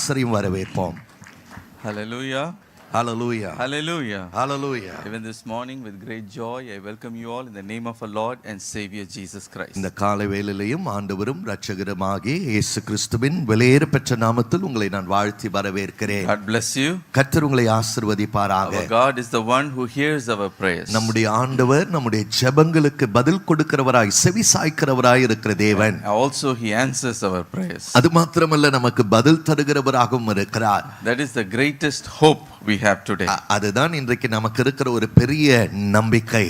லாசரையும் வரவேற்போம். Hallelujah. Hallelujah. Hallelujah. Hallelujah. Even this morning with great joy I welcome you all in the name of our Lord and Savior Jesus Christ. இந்த காலை வேளையிலேயும் ஆண்டவரும் இரட்சகருமாகிய இயேசு கிறிஸ்துவின் விலையேற பெற்ற நாமத்தில் உங்களை நான் வாழ்த்தி வரவேற்கிறேன். God bless you. கர்த்தர் உங்களை ஆசீர்வதிப்பாராக. Our God is the one who hears our prayers. நம்முடைய ஆண்டவர் நம்முடைய ஜெபங்களுக்கு பதில் கொடுக்கிறவராய் செவி சாய்க்கிறவராய் இருக்கிற தேவன். Also he answers our prayers. அது மாத்திரமல்ல நமக்கு பதில் தருகிறவராகவும் இருக்கிறார். That is the greatest hope we have today. அதுதான் இன்றைக்கு நமக்கு இருக்கிற ஒரு பெரிய நம்பிக்கை.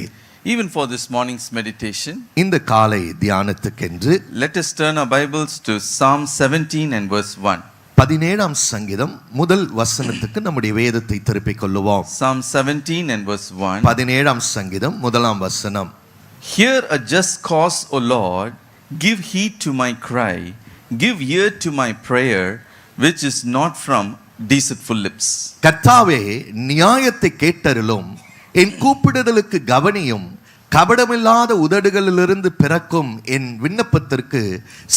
Even for this morning's meditation, இந்த காலை தியானத்துக்கென்று let us turn our Bibles to Psalm 17 and verse 1. 17ஆம் சங்கீதம் முதல் வசனத்துக்கு நம்முடைய வேதத்தை திருப்பிக் கொள்ளுவோம். Psalm 17 and verse 1. 17ஆம் சங்கீதம் முதலாம் வசனம். Hear a just cause, O Lord, give heed to my cry, give ear to my prayer, which is not from deceitful lips. கர்த்தாவே நியாயத்தை கேட்டருளும், என் கூப்பிடுதலுக்கு கவனியும், கபடமில்லாத உதடுகளிலிருந்து பிறக்கும் என் விண்ணப்பத்திற்கு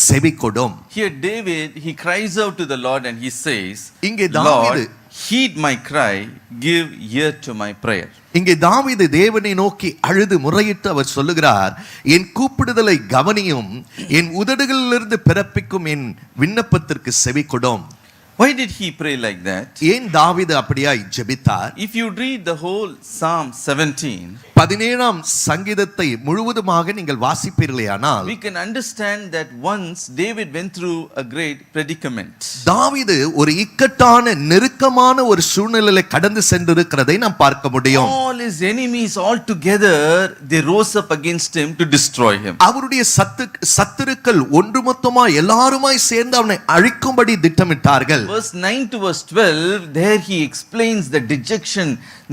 செவி கொடும். Here David, he cries out to the Lord and he says, இங்கே தாவீது, Lord, heed my cry, give ear to my prayer. இங்கே தாவீது தேவனை நோக்கி அழுது முறையிட்டு அவர் சொல்லுகிறார், என் கூப்பிடுதலை கவனியும், என் உதடுகளிலிருந்து பிறப்பிக்கும் என் விண்ணப்பத்திற்கு செவி கொடும். Why did he pray like that? ஏன் தாவீது அப்படியாய் ஜெபித்தார்? If you read the whole Psalm 17, 17ஆம் சங்கீதத்தை முழுவதுமாக நீங்கள் வாசிப்பீர்களேயானால் we can understand that once David went through a great predicament. தாவீது ஒரு இக்கட்டான நெருக்கமான ஒரு சூழ்நிலையை கடந்து சென்றிருக்கிறதை நாம் பார்க்க முடியும். All his enemies all together, they rose up against him to destroy him. அவருடைய சத்துருக்கள் ஒன்றுமொத்தமாய் எல்லாருமாய் சேர்ந்து அவனை அழிக்கும்படி திட்டமிட்டார்கள். Verse 9 to verse 12, there he explains the dejection,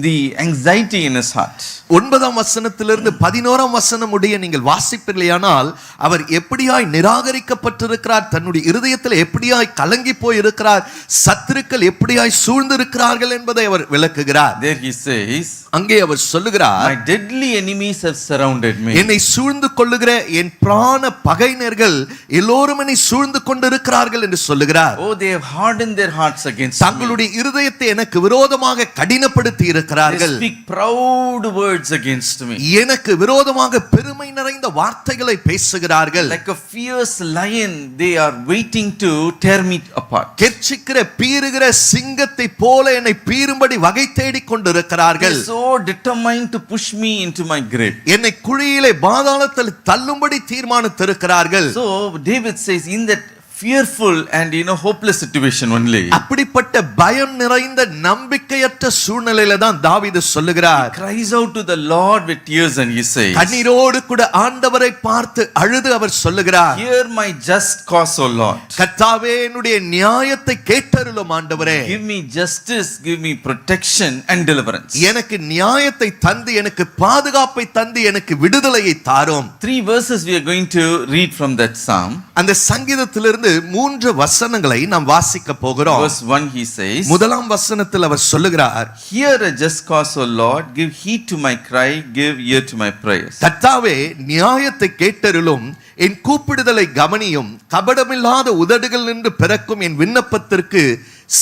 the anxiety in his heart. 9ஆம் வசனத்திலிருந்து 11ஆம் வசனம் உடைய நீங்கள் வாசிப்பீர்களேயானால் அவர் எப்படியாய் நிராகரிக்கப்பட்டிருக்கிறார், தன்னுடைய இருதயத்தில் எப்படியாய் கலங்கி போய் இருக்கிறார், சத்துருக்கள் எப்படியாய் சூழ்ந்திருக்கிறார்கள் என்பதை அவர் விளக்குகிறார். There he says, அங்கே அவர் சொல்லுகிறார், my deadly enemies have surrounded me. என்னை சூழ்ந்து கொள்ளுகிற என் பிராண பகைஞர்கள் எல்லோரும் என்னை சூழ்ந்து கொண்டிருக்கிறார்கள் என்று சொல்லுகிறார். Oh, they have hardened their hearts against me. தங்களுடைய இருதயத்தை எனக்கு விரோதமாக கடினப்படுத்தி இருக்கிறார்கள். They speak proud words against me. எனக்கு விரோதமாக பெருமை நிறைந்த வார்த்தைகளை பேசுகிறார்கள். Like a fierce lion, they are waiting to tear me apart. கெர்ச்சிக்கிற பீறுகிற சிங்கத்தை போல என்னை பீறும்படி வகை தேடிக் கொண்டிருக்கிறார்கள். So determined to push me into my grave. என்னை குழியிலே பாதாளத்தில் தள்ளும்படி தீர்மானித்திருக்கிறார்கள். So David says, in that fearful and hopeless situation only, அப்படிப்பட்ட பயம் நிறைந்த நம்பிக்கையற்ற சூழ்நிலையில தான் தாவீது சொல்லுகிறார், cries out to the Lord with tears and he says, கண்ணீரோடு கூட ஆண்டவரை பார்த்து அழுது அவர் சொல்லுகிறார், hear my just cause, O Lord. கர்த்தாவே என்னுடைய நியாயத்தை கேட்டருளும் ஆண்டவரே. Give me justice, give me protection and deliverance. எனக்கு நியாயத்தை தந்து, எனக்கு பாதுகாப்பை தந்து, எனக்கு விடுதலையை தாரும். 3 verses we are going to read from that psalm. அந்த சங்கீதத்திலிருந்து 3 வசனங்களை நாம் வாசிக்க போகிறோம். Verse 1 he says, முதலாம் வசனத்தில் அவர் சொல்லுகிறார், hear a just cause, O Lord, give heed to my cry, give ear to my prayers. கர்த்தாவே நியாயத்தை கேட்டருளும், என் கூப்பிடுதலை கவனியும், கபடமில்லாத உதடுகள் நின்று பிறக்கும் என் விண்ணப்பத்திற்கு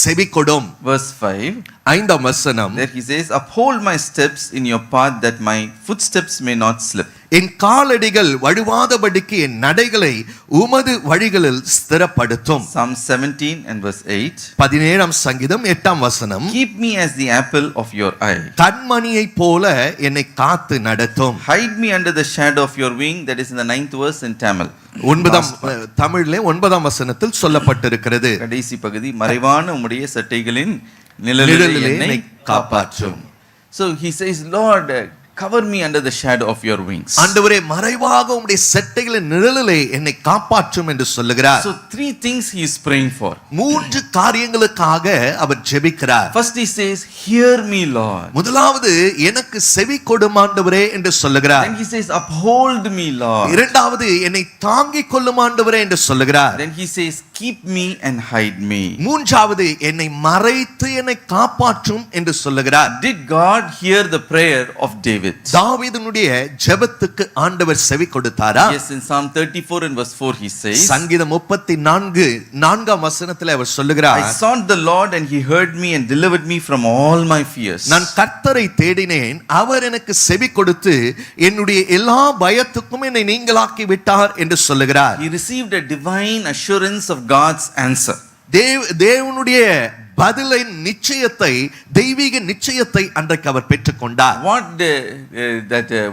செவி கொடும். Verse 5, 5ஆம் வசனம், there he says, uphold my steps in your path that my footsteps may not slip. என் காலடிகள் வழுவாதபடிக்கு என் நடைகளை உமது வழிகளில் ஸ்திரப்படுத்தும். Psalm 17 and verse 8, 17ஆம் சங்கீதம் 8ஆம் வசனம், keep me as the apple of your eye. கண்மணியைப் போல என்னை காத்து நடத்தும். Hide me under the shadow of your wing. That is in the 9th verse in Tamil. 9ஆம் தமிழிலே 9ஆம் வசனத்தில் சொல்லப்பட்டிருக்கிறது. கடைசி பகுதி, மறைவான உம்முடைய சட்டைகளின் நிழலில் என்னை காப்பாற்றும். So he says, Lord, cover me under the shadow of your wings. ஆண்டவரே மறைவாக உம்முடைய சட்டைகளின் நிழலிலே என்னை காப்பாற்றும் என்று சொல்லுகிறார். So 3 things he is praying for. 3 காரியங்களுக்காக அவர் ஜெபிக்கிறார். First he says, hear me, Lord. முதலாவது எனக்கு செவி கொடும் ஆண்டவரே என்று சொல்லுகிறார். Then he says, uphold me, Lord. இரண்டாவது என்னை தாங்கிக் கொள்ளும் ஆண்டவரே என்று சொல்லுகிறார். Then he says, keep me and hide me. மூன்றாவது என்னை மறைத்து என்னை காப்பாற்றும் என்று சொல்லுகிறார். Did God hear the prayer of David? David. தாவீதுனுடைய ஜெபத்துக்கு ஆண்டவர் செவி கொடுத்தாரா? Yes, in Psalm 34 and verse 4 he says, சங்கீதம் 34 4ஆம் வசனத்திலே அவர் சொல்லுகிறார், I sought the Lord and he heard me and delivered me from all my fears. நான் கர்த்தரை தேடினேன், அவர் எனக்கு செவி கொடுத்து என்னுடைய எல்லா பயத்துக்கும் என்னை நீங்களாக்கி விட்டார் என்று சொல்லுகிறார். He received a divine assurance of God's answer. தேவனுடைய பதிலின் நிச்சயத்தை, தெய்வீக நிச்சயத்தை அன்றைக்கு அவர் பெற்றுக்கொண்டார்.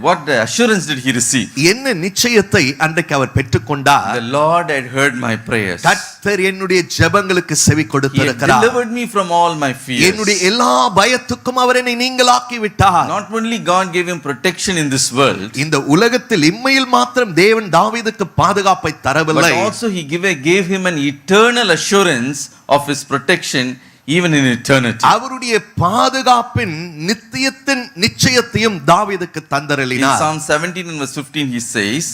What assurance did he receive? என்ன நிச்சயத்தை அன்றைக்கு அவர் பெற்றுக்கொண்டார்? The Lord had heard my prayers. கர்த்தர் என்னுடைய ஜெபங்களுக்கு செவி He had கொடுத்திருக்கிறார். delivered me from all my fears. என்னுடைய எல்லா பயத்துக்கும் அவர் என்னை நீங்களாக்கி விட்டார். Not only God gave him protection in this world, இந்த உலகத்தில் இம்மையில் மாத்திரம் தேவன் தாவீதுக்கு பாதுகாப்பை but தரவில்லை, also he gave him an eternal assurance of his protection even in eternity. அவருடைய பாதுகாப்பின் நித்தியத்தின் நிச்சயத்தையும் தாவீதுக்கு In தந்தருளினார். Psalm 17 and verse 15 he says,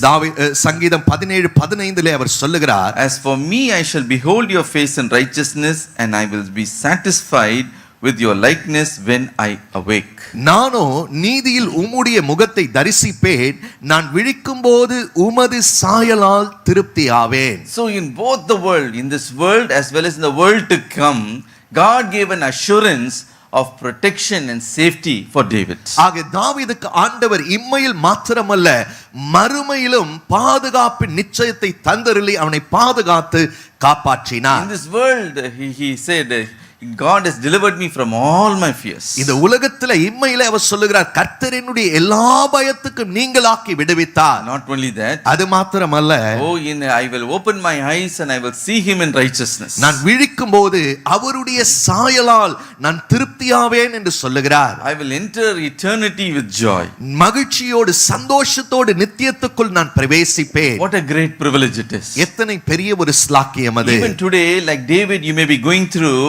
சங்கீதம் 17:15 அவர் சொல்லுகிறார், As for me, I shall behold your face in righteousness, and I will be satisfied with your likeness when I awake. நானோ நீதியில் உம்முடைய முகத்தை தரிசிப்பேன், நான் விழிக்கும்போது உமது சாயலால் திருப்தியாவேன். So in both the world, in this world as well as in the world to come, God gave an assurance of protection and safety for David. ஆக தாவீதுக்கு ஆண்டவர் இம்மையில் மாத்திரமல்ல மறுமையிலும் பாதுகாப்பின் நிச்சயத்தை தந்தருளி அவனை பாதுகாத்து காப்பாற்றினார். In this world, he said, God has delivered me from all my fears. இந்த உலகத்துல இம்மையிலே அவர் சொல்லுகிறார், கர்த்தர் என்னுடைய எல்லா பயத்துக்கும் நீங்களாக்கி விடுவித்தார். Not only that, அது மாத்திரமல்ல, I will open my eyes and I will see him in righteousness. நான் விழிக்கும் போது அவருடைய சாயலால் நான் திருப்தியாவேன் என்று சொல்லுகிறார். I will enter eternity with joy. மகிழ்ச்சியோடு சந்தோஷத்தோடு நித்தியத்துக்குள் நான் பிரவேசிப்பேன். What a great privilege it is. எத்தனை பெரிய ஒரு ஸ்லாக்கியம் அது. Even today, like David, you may be going through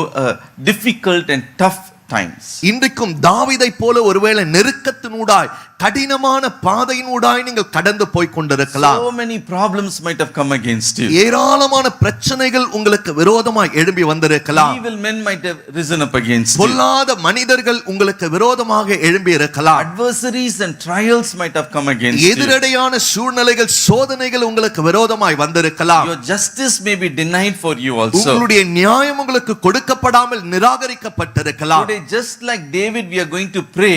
difficult and tough times. இன்றைக்கும் தாவீதை போல ஒருவேளை நெருக்கத்தினூடாய் கடினமான பாதையினூடாய் நீங்கள் கடந்து போய் கொண்டிருக்கலாம். So many problems might have come against you. ஏராளமான பிரச்சனைகள் உங்களுக்கு விரோதமாய் எழும்பி வந்திருக்கலாம். Evil men might have risen up against you. பொல்லாத மனிதர்கள் உங்களுக்கு விரோதமாக எழும்பி இருக்கலாம். Adversaries and trials might have come against you. எதிரடையான சூழ்நிலைகள், சோதனைகள் உங்களுக்கு விரோதமாய் வந்திருக்கலாம். Your justice may be denied for you also. உங்களுடைய நியாயம் உங்களுக்கு கொடுக்கப்படாமல் நிராகரிக்கப்பட்டிருக்கலாம். Today, just like David, we are going to pray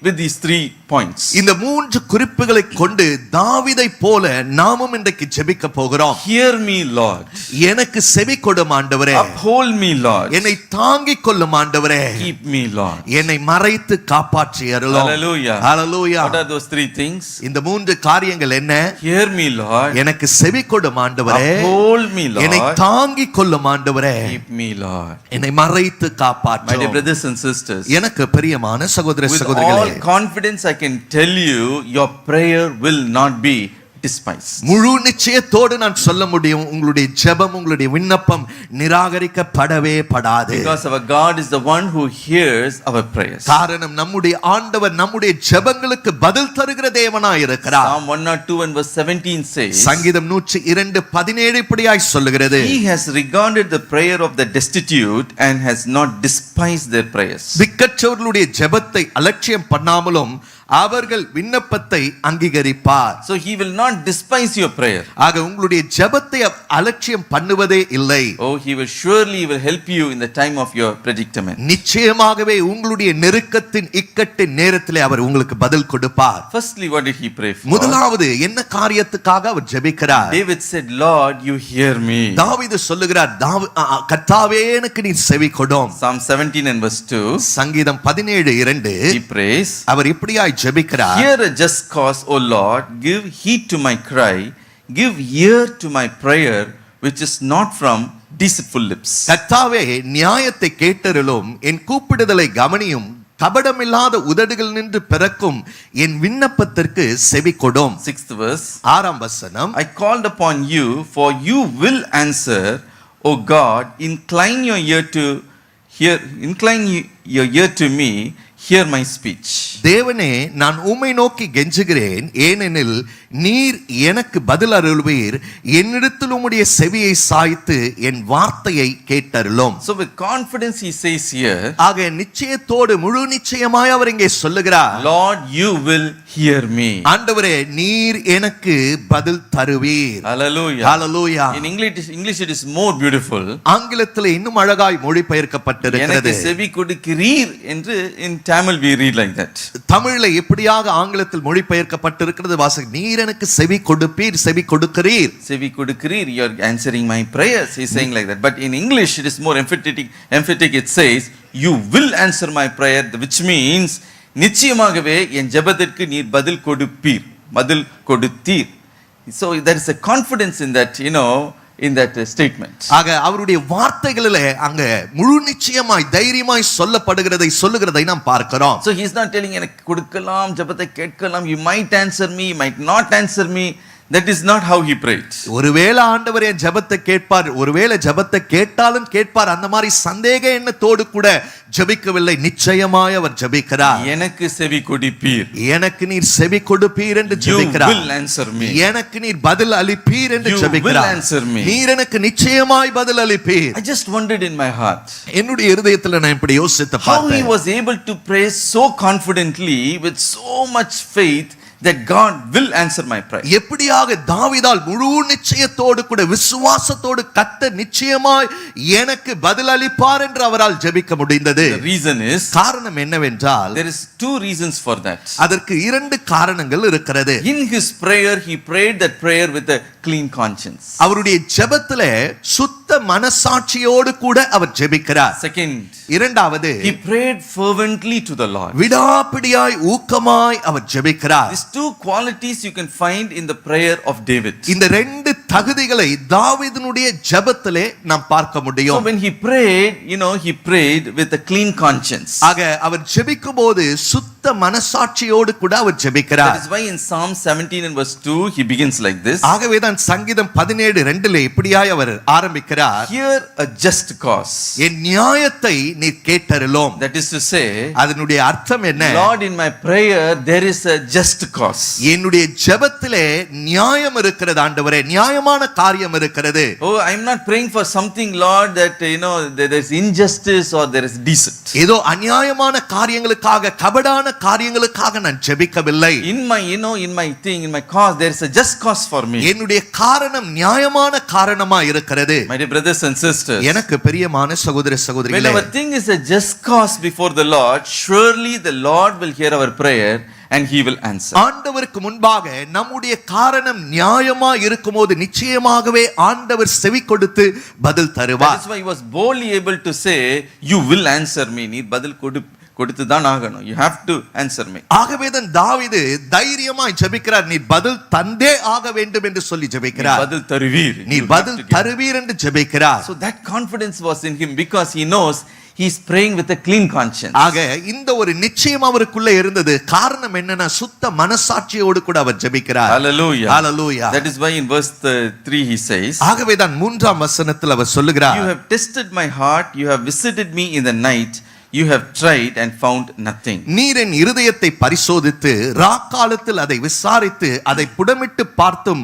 with these 3 points. இந்த 3 குறிப்புகளை கொண்டு தாவீதை போல நாமும் இன்றைக்கு ஜெபிக்க போகிறோம். Hear me, Lord. எனக்கு செவி கொடும் ஆண்டவரே. Uphold me, Lord. என்னை தாங்கிக் கொள்ளும் ஆண்டவரே. Keep me, Lord. என்னை மறைத்து காப்பாற்றி அருளும். Hallelujah. Hallelujah. What are those 3 things? இந்த 3 காரியங்கள் என்ன? Hear me, Lord. எனக்கு செவி கொடும் ஆண்டவரே. Uphold me, Lord. என்னை தாங்கிக் கொள்ளும் ஆண்டவரே. Keep me, Lord. என்னை மறைத்து My காப்பாற்றும். dear brothers and sisters, எனக்கு பிரியமான சகோதர with all சகோதரிகளே, confidence I can tell you, your prayer will not be despised. முழு நிச்சயத்தோடு நான் சொல்ல முடியும், உங்களுடைய ஜெபம், உங்களுடைய விண்ணப்பம் நிராகரிக்கப்படவே படாது. Because our God is the one who hears our prayers. காரணம் நம்முடைய ஆண்டவர் நம்முடைய ஜெபங்களுக்கு பதில் தருகிற தேவனாய் இருக்கிறார். Psalm 102 and verse 17 says, சங்கீதம் 102:17 இப்படியாய் சொல்லுகிறது, He has regarded the prayer of the destitute and has not despised their prayers. திக்கற்றவர்களுடைய ஜெபத்தை அலட்சியம் பண்ணாமலும் அவர்கள் விண்ணப்பத்தை அங்கீகரிப்பார். So he will not despise your prayer. ஆக உங்களுடைய ஜெபத்தை அலட்சியம் பண்ணுவதே இல்லை. Oh, he will surely help you in the time of your predicament. நிச்சயமாகவே உங்களுடைய நெருக்கத்தின் இக்கட்டின் நேரத்திலே அவர் உங்களுக்கு பதில் கொடுப்பார். Firstly, what did he pray for? முதலாவது என்ன காரியத்துக்காக அவர் ஜெபிக்கிறார்? David said, Lord, you hear me. தாவீது சொல்லுகிறார், கர்த்தாவே எனக்கு நீ செவி கொடும். Psalm 17 and verse 2. சங்கீதம் 17:2 He prays, அவர் இப்படியாய் ஜெபிக்கிறார், Hear a just cause, O Lord, give heed to my cry, give ear to my prayer, which is not from deceitful lips. கர்த்தாவே நியாயத்தை கேட்டருளும், என் கூப்பிடுதலை கவனியும், கபடமில்லாத உதடுகள் நின்று பிறக்கும் என் விண்ணப்பத்திற்கு செவி கொடும். 6th verse. 6ஆம் வசனம், I called upon you, for you will answer, O God, incline your ear to me, hear my speech. தேவனே நான் உம்மை நோக்கி கெஞ்சுகிறேன், ஏனெனில் நீர் எனக்கு பதில் அருள்வீர், என்னிடத்தில் உம்முடைய செவியை சாய்த்து என் வார்த்தையை கேட்டருளும். So with confidence he says here, ஆக நிச்சயத்தோடு முழு நிச்சயமாய் அவர் இங்கே சொல்லுகிறார், Lord, you will hear me. ஆண்டவரே நீர் எனக்கு பதில் தருவீர். Hallelujah. Hallelujah. In English it is more beautiful. ஆங்கிலத்தில் இன்னும் அழகாய் மொழிபெயர்க்கப்பட்டிருக்கிறது. எனக்கு செவி கொடுக்கிறீர் என்று in Tamil we read like that. தமிழ்ல எப்படியாக ஆங்கிலத்தில் மொழிபெயர்க்கப்பட்டிருக்கிறது வாசக, நீர் எனக்கு செவி கொடுப்பீர், செவி கொடுக்கிறீர். செவி கொடுக்கிறீர், you are answering my prayers, he is saying like that. But in English it is more emphatic. It says you will answer my prayer, which means நிச்சயமாகவே என் ஜெபத்திற்கு நீர் பதில் கொடுப்பீர், பதில் கொடுத்தீர். So there is a confidence in that, in that statement. ஆக அவருடைய வார்த்தைகளிலே அங்க முழு நிச்சயமாய் தைரியமாய் சொல்லுகிறதை நாம் பார்க்கிறோம். So he is not telling எனக்கு கொடுக்கலாம், ஜெபத்தை கேட்கலாம், you might answer me, you might not answer me. That is not how he prayed. ஒருவேளை ஆண்டவர் என் ஜெபத்தை கேட்பார், ஒருவேளை ஜெபத்தை கேட்டாலும் கேட்பார், அந்த மாதிரி சந்தேக எண்ணத்தோடு கூட ஜெபிக்கவில்லை. நிச்சயமாய் அவர் ஜெபிக்கிறார். எனக்கு செவி கொடுப்பீர், எனக்கு நீர் செவி கொடுப்பீர் என்று ஜெபிக்கிறார். You will answer me. எனக்கு நீர் பதில் அளிப்பீர் என்று You ஜெபிக்கிறார். will answer me. நீர் எனக்கு நிச்சயமாய் பதில் அளிப்பீர். I just wondered in my heart, என்னுடைய இருதயத்தில் நான் இப்படி யோசித்து how he பார்த்தேன், was able to pray so confidently with so much faith that God will answer my prayer. எப்படியாக தாவீதால் முழு நிச்சயத்தோடு கூட விசுவாசத்தோடு கர்த்தர் நிச்சயமாய் எனக்கு பதில் அளிப்பார் என்று அவரால் ஜெபிக்க முடிந்தது. The reason is, காரணம் என்னவென்றால், there is two reasons for that. அதற்கு இரண்டு காரணங்கள் இருக்கிறது. In his prayer he prayed that prayer with a clean conscience. அவருடைய ஜெபத்திலே சுத்த மனசாட்சியோடு கூட அவர் ஜெபிக்கிறார். Second, இரண்டாவது, he prayed fervently to the Lord. விடாப்பிடியாய் ஊக்கமாய் அவர் ஜெபிக்கிறார். These two qualities you can find in the prayer of David. இந்த ரெண்டு தகுதிகளை தாவீதினுடைய ஜெபத்திலே நாம் பார்க்க So முடியும். when he prayed, he prayed with a clean conscience. ஆக அவர் ஜெபிக்கும்போது சுத்த மனசாட்சியோடு கூட அவர் That ஜெபிக்கிறார். is why in Psalm 17 and verse 2 he begins like this. ஆகவே தான் சங்கீதம் 17:2 இப்படியாய் அவர் ஆரம்பிக்கிறார், Here a just cause. என் நியாயத்தை நீர் கேட்டருளும். That is to say, அதனுடைய அர்த்தம் என்ன? Lord, in my prayer there is a just cause. என்னுடைய ஜெபத்திலே நியாயம் இருக்கிறது ஆண்டவரே, நியாயமான காரியம் இருக்கிறது. Oh, I am not praying for something, Lord, that there is injustice or there is deceit. ஏதோ அநியாயமான காரியங்களுக்காக, கபடான காரியங்களுக்காக நான் ஜெபிக்கவில்லை. In my thing, in my cause, there is a just cause for me. என்னுடைய காரணம் நியாயமான காரணமா இருக்கிறது. My dear brothers and sisters, எனக்கு பிரியமான சகோதர when சகோதரிகளே, our thing is a just cause before the Lord, surely the Lord will hear our prayer and he will answer. ஆண்டவருக்கு முன்பாக நம்முடைய காரணம் நியாயமா இருக்கும்போது நிச்சயமாகவே ஆண்டவர் செவி கொடுத்து பதில் தருவார். That is why he was boldly able to say, you will answer me. நீ பதில் கொடுத்து தான் ஆகணும். You have to answer me. ஆகவே தான் தாவீது தைரியமாய் ஜெபிக்கிறார், நீ பதில் தந்தே ஆக வேண்டும் என்று சொல்லி ஜெபிக்கிறார். பதில் தருவீர். நீ பதில் தருவீர் என்று ஜெபிக்கிறார். So that confidence was in him because he knows he is praying with a clean conscience. ஆக இந்த ஒரு நிச்சயம் அவருக்குள்ள இருந்தது. காரணம் என்னன்னா, சுத்த மனசாட்சியோடு கூட அவர் ஜெபிக்கிறார். Hallelujah. Hallelujah. That is why in verse 3 he says, ஆகவே தான் 3ஆம் வசனத்தில் அவர் சொல்லுகிறார், you have tested my heart, you have visited me in the night, you have tried and found nothing. நீர் என் இருதயத்தை பரிசோதித்து ராக்காலத்தில் அதை விசாரித்து அதை புடமிட்டு பார்த்தும்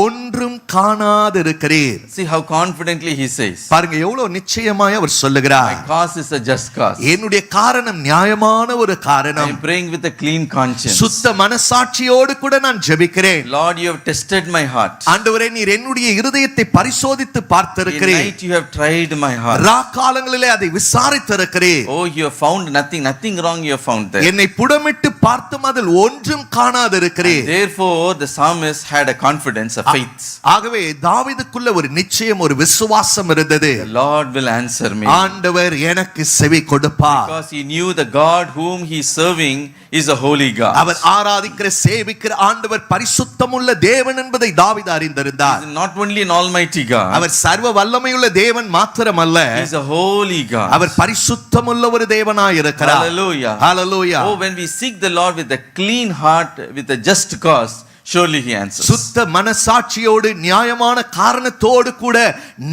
ஒன்றும் காணாதிருக்கிறீர். See how confidently he says, பாருங்க எவ்வளவு நிச்சயமாய் அவர் சொல்லுகிறார், my cause is a just cause. என்னுடைய காரணம் நியாயமான ஒரு I காரணம். am praying with a clean conscience. சுத்த மனசாட்சியோடு கூட நான் ஜெபிக்கிறேன். Lord, you have tested my heart. ஆண்டவரே, நீர் என்னுடைய இருதயத்தை பரிசோதித்து In பார்த்திருக்கிறீர். night you have tried my heart. ராக்காலங்களிலே அதை விசாரித்திருக்கிறீர். Oh, you have found nothing wrong you have found there. என்னை புடமிட்டு பார்த்தும் அதில் ஒன்றும் காணாதிருக்கிறீர். Therefore the psalmist had a confidence, a faith. ஆகவே தாவீதுக்குள்ள ஒரு நிச்சயம், ஒரு விசுவாசம் இருந்தது. The Lord will answer me. ஆண்டவர் எனக்கு செவி கொடுப்பார். Because he knew the God whom he is serving is a holy God. அவர் ஆராதிக்கிற சேவிக்கிற ஆண்டவர் பரிசுத்தமுள்ள தேவன் என்பதை தாவீது அறிந்திருந்தார். He is not only an almighty God. அவர் சர்வ வல்லமையுள்ள தேவன் மாத்திரமல்ல, He is a holy God. அவர் பரிசுத்தமுள்ள ஒரு தேவனாய் இருக்கிறார். Hallelujah. Hallelujah. Oh, when we seek the Lord with a clean heart, with a just cause, surely he answers. சுத்த மனசாட்சியோடு நியாயமான காரணத்தோடு கூட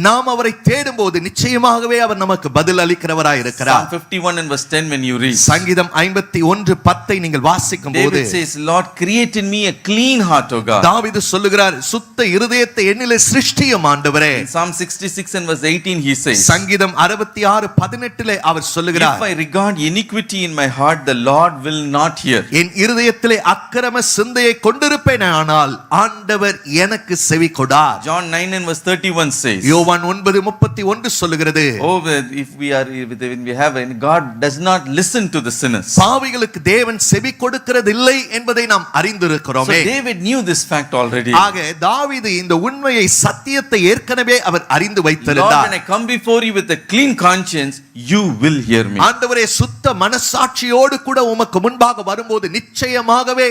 நாம் அவரை தேடும்போது நிச்சயமாகவே அவர் நமக்கு பதில் அளிக்கிறவராய் இருக்கிறார். Psalm 51 and verse 10 when you read, சங்கீதம் 51:10 நீங்கள் வாசிக்கும் போது David says, Lord, create in me a clean heart, O God. தாவீது சொல்லுகிறார், சுத்த இருதயத்தை என்னிலே சிருஷ்டியும் ஆண்டவரே. In Psalm 66 and verse 18 he says, சங்கீதம் 66:18 அவர் சொல்லுகிறார், if I regard iniquity in my heart, the Lord will not hear. என் இருதயத்திலே அக்கிரம சிந்தையை கொண்டிருப்பேனே ஆனால் ஆண்டவர் எனக்கு செவி கொடார். John 9 and verse 31 says, யோவான் 9:31 சொல்லுகிறது, oh, if we are when we have and God does not listen to the sinners. பாவிகளுக்கு தேவன் செவி கொடுக்கிறதில்லை என்பதை நாம் So அறிந்திருக்கிறோமே. David knew this fact already. ஆக தாவீது இந்த உண்மையை சத்தியத்தை ஏற்கனவே அவர் அறிந்து Lord, வைத்திருந்தார். when I come before you with a clean conscience, you will hear me. ஆண்டவரே, சுத்த மனசாட்சியோடு கூட உமக்கு முன்பாக வரும்போது நிச்சயமாகவே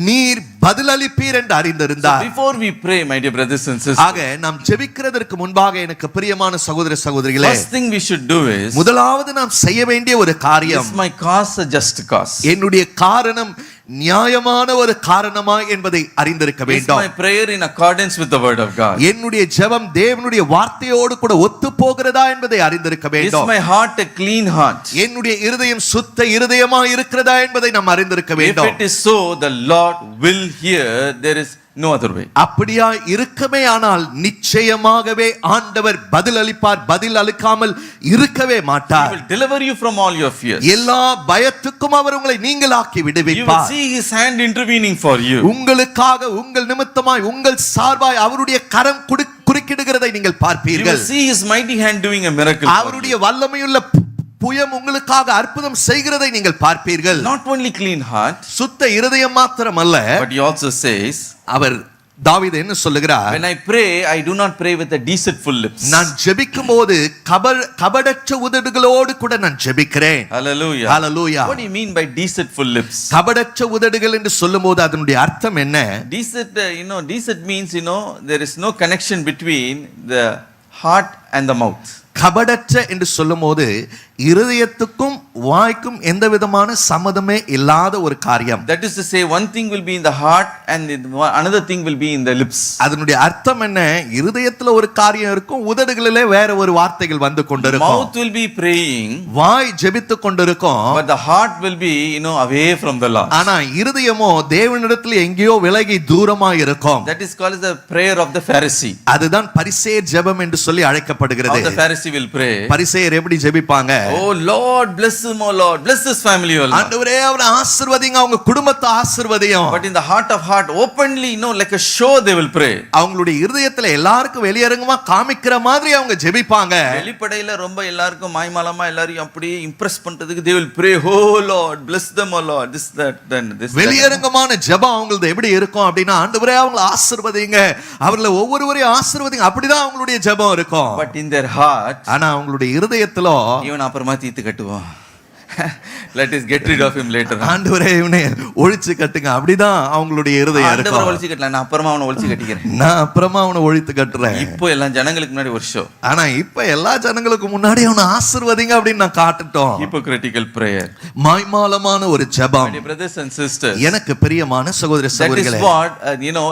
நீர் பதிலளிப்பீர் என்று So அறிந்திருந்தார். before we pray, my dear brothers and sisters, ஆக நாம் ஜெபிக்கிறதற்கு முன்பாக எனக்கு பிரியமான சகோதர சகோதரிகளே, first thing we should do is, முதலாவது நாம் செய்ய வேண்டிய ஒரு காரியம், is my cause a just cause? என்னுடைய காரணம் நியாயமான ஒரு காரணமா என்பதை அறிந்திருக்க Is வேண்டும். my prayer in accordance with the word of God? என்னுடைய ஜெபம் தேவனுடைய வார்த்தையோடு கூட ஒத்து போகிறதா என்பதை அறிந்திருக்க Is வேண்டும். my heart a clean heart? என்னுடைய இருதயம் சுத்த இருதயமா இருக்கிறதா என்பதை நாம் அறிந்திருக்க If வேண்டும். it is so, the Lord will hear. There is no other way. அப்படியா இருக்கமே ஆனால் நிச்சயமாகவே ஆண்டவர் பதில் அளிப்பார். பதில் அளிக்காமல் இருக்கவே He மாட்டார். will deliver you from all your fears. எல்லா பயத்துக்கும் அவர் உங்களை நீங்களாக்கி You will விடுவிப்பார். see his hand intervening for you. உங்களுக்காக உங்கள் நிமித்தமாய் உங்கள் சார்பாய் அவருடைய கரம் குறுக்கிடுகிறதை நீங்கள் You பார்ப்பீர்கள். will see his mighty hand doing a miracle for you. அவருடைய வல்லமையுள்ள புயம் உங்களுக்காக அற்புதம் செய்கிறதை நீங்கள் பார்ப்பீர்கள். Not only clean heart, சுத்த இருதயம் மாத்திரமல்ல, but he also says, அவர் தாவீது என்ன சொல்லுகிறார், when I pray, I do not pray with the deceitful lips. நான் ஜெபிக்கும் போது கபடற்ற உதடுகளோடு கூட நான் ஜெபிக்கிறேன். Hallelujah. Hallelujah. What do you mean by deceitful lips? கபடற்ற உதடுகள் என்று சொல்லும்போது அதனுடைய அர்த்தம் என்ன? Deceit, deceit means, there is no connection between the heart and the mouth. கபடற்ற என்று சொல்லும்போது இருதயத்துக்கும் வாய்க்கும் எந்த விதமான சம்மதமே இல்லாத ஒரு காரியம். That is to say, one thing will be in the heart and another thing will be in the lips. அதனுடைய அர்த்தம் என்ன? இருதயத்துல ஒரு காரியம் இருக்கும், உதடுகளிலே வேற ஒரு வார்த்தைகள் வந்து கொண்டிருக்கும். Mouth will be praying, வாய் ஜெபித்து கொண்டிருக்கும், but the heart will be, away from the Lord. ஆனா இருதயமோ தேவனிடத்தில் எங்கேயோ விலகி தூரமா இருக்கும். That is called as the prayer of the Pharisee. அதுதான் பரிசேயர் ஜெபம் என்று சொல்லி அழைக்கப்படுகிறது. How the Pharisee will pray? பரிசேயர் எப்படி ஜெபிப்பாங்க? Oh Lord, bless him, oh Lord, bless this family, oh Lord. ஆண்டவரே அவரை ஆசீர்வதிங்க, அவங்க குடும்பத்தை ஆசீர்வதியும். But in the heart of heart, openly, like a show, they will pray. அவங்களுடைய இருதயத்துல எல்லாருக்கும் வெளியரங்கமா காமிக்கிற மாதிரி அவங்க ஜெபிப்பாங்க. வெளிப்படையில ரொம்ப எல்லாருக்கும் மாய்மாலமா எல்லாரையும் அப்படியே இம்ப்ரெஸ் பண்றதுக்கு they will pray, oh Lord, bless them, oh Lord, this that then this. வெளியரங்கமான ஜெபம் அவங்களது எப்படி இருக்கும் அப்படின்னா, ஆண்டவரே அவங்களை ஆசீர்வதிங்க, அவர்களை ஒவ்வொருவரையும் ஆசீர்வதிங்க, அப்படிதான் அவங்களுடைய ஜெபம் இருக்கும். But in their heart, ஆனா அவங்களுடைய இருதயத்துல இவன் அப்புறமா தீத்து கட்டுவோம், let us get rid of him later. ஆண்டவரே இவனை ஒழிச்சு கட்டுங்க, அப்படிதான் அவங்களுடைய இருதயம் ஆண்டவரை இருக்கும். ஒழிச்சு கட்டல, நான் அப்புறமா அவனை ஒழிச்சு கட்டிக்கிறேன். நான் அப்புறமா அவனை ஒழித்து கட்டுறேன். இப்போ எல்லாம் ஜனங்களுக்கு முன்னாடி ஒரு ஷோ. ஆனா இப்ப எல்லா ஜனங்களுக்கு முன்னாடி அவனை ஆசீர்வதிங்க அப்படின்னு நான் காட்டுட்டோம். Hypocritical prayer. மாய்மாலமான ஒரு ஜெபம். My brothers and sisters, எனக்கு பிரியமான சகோதர that is சகோதரிகளே, what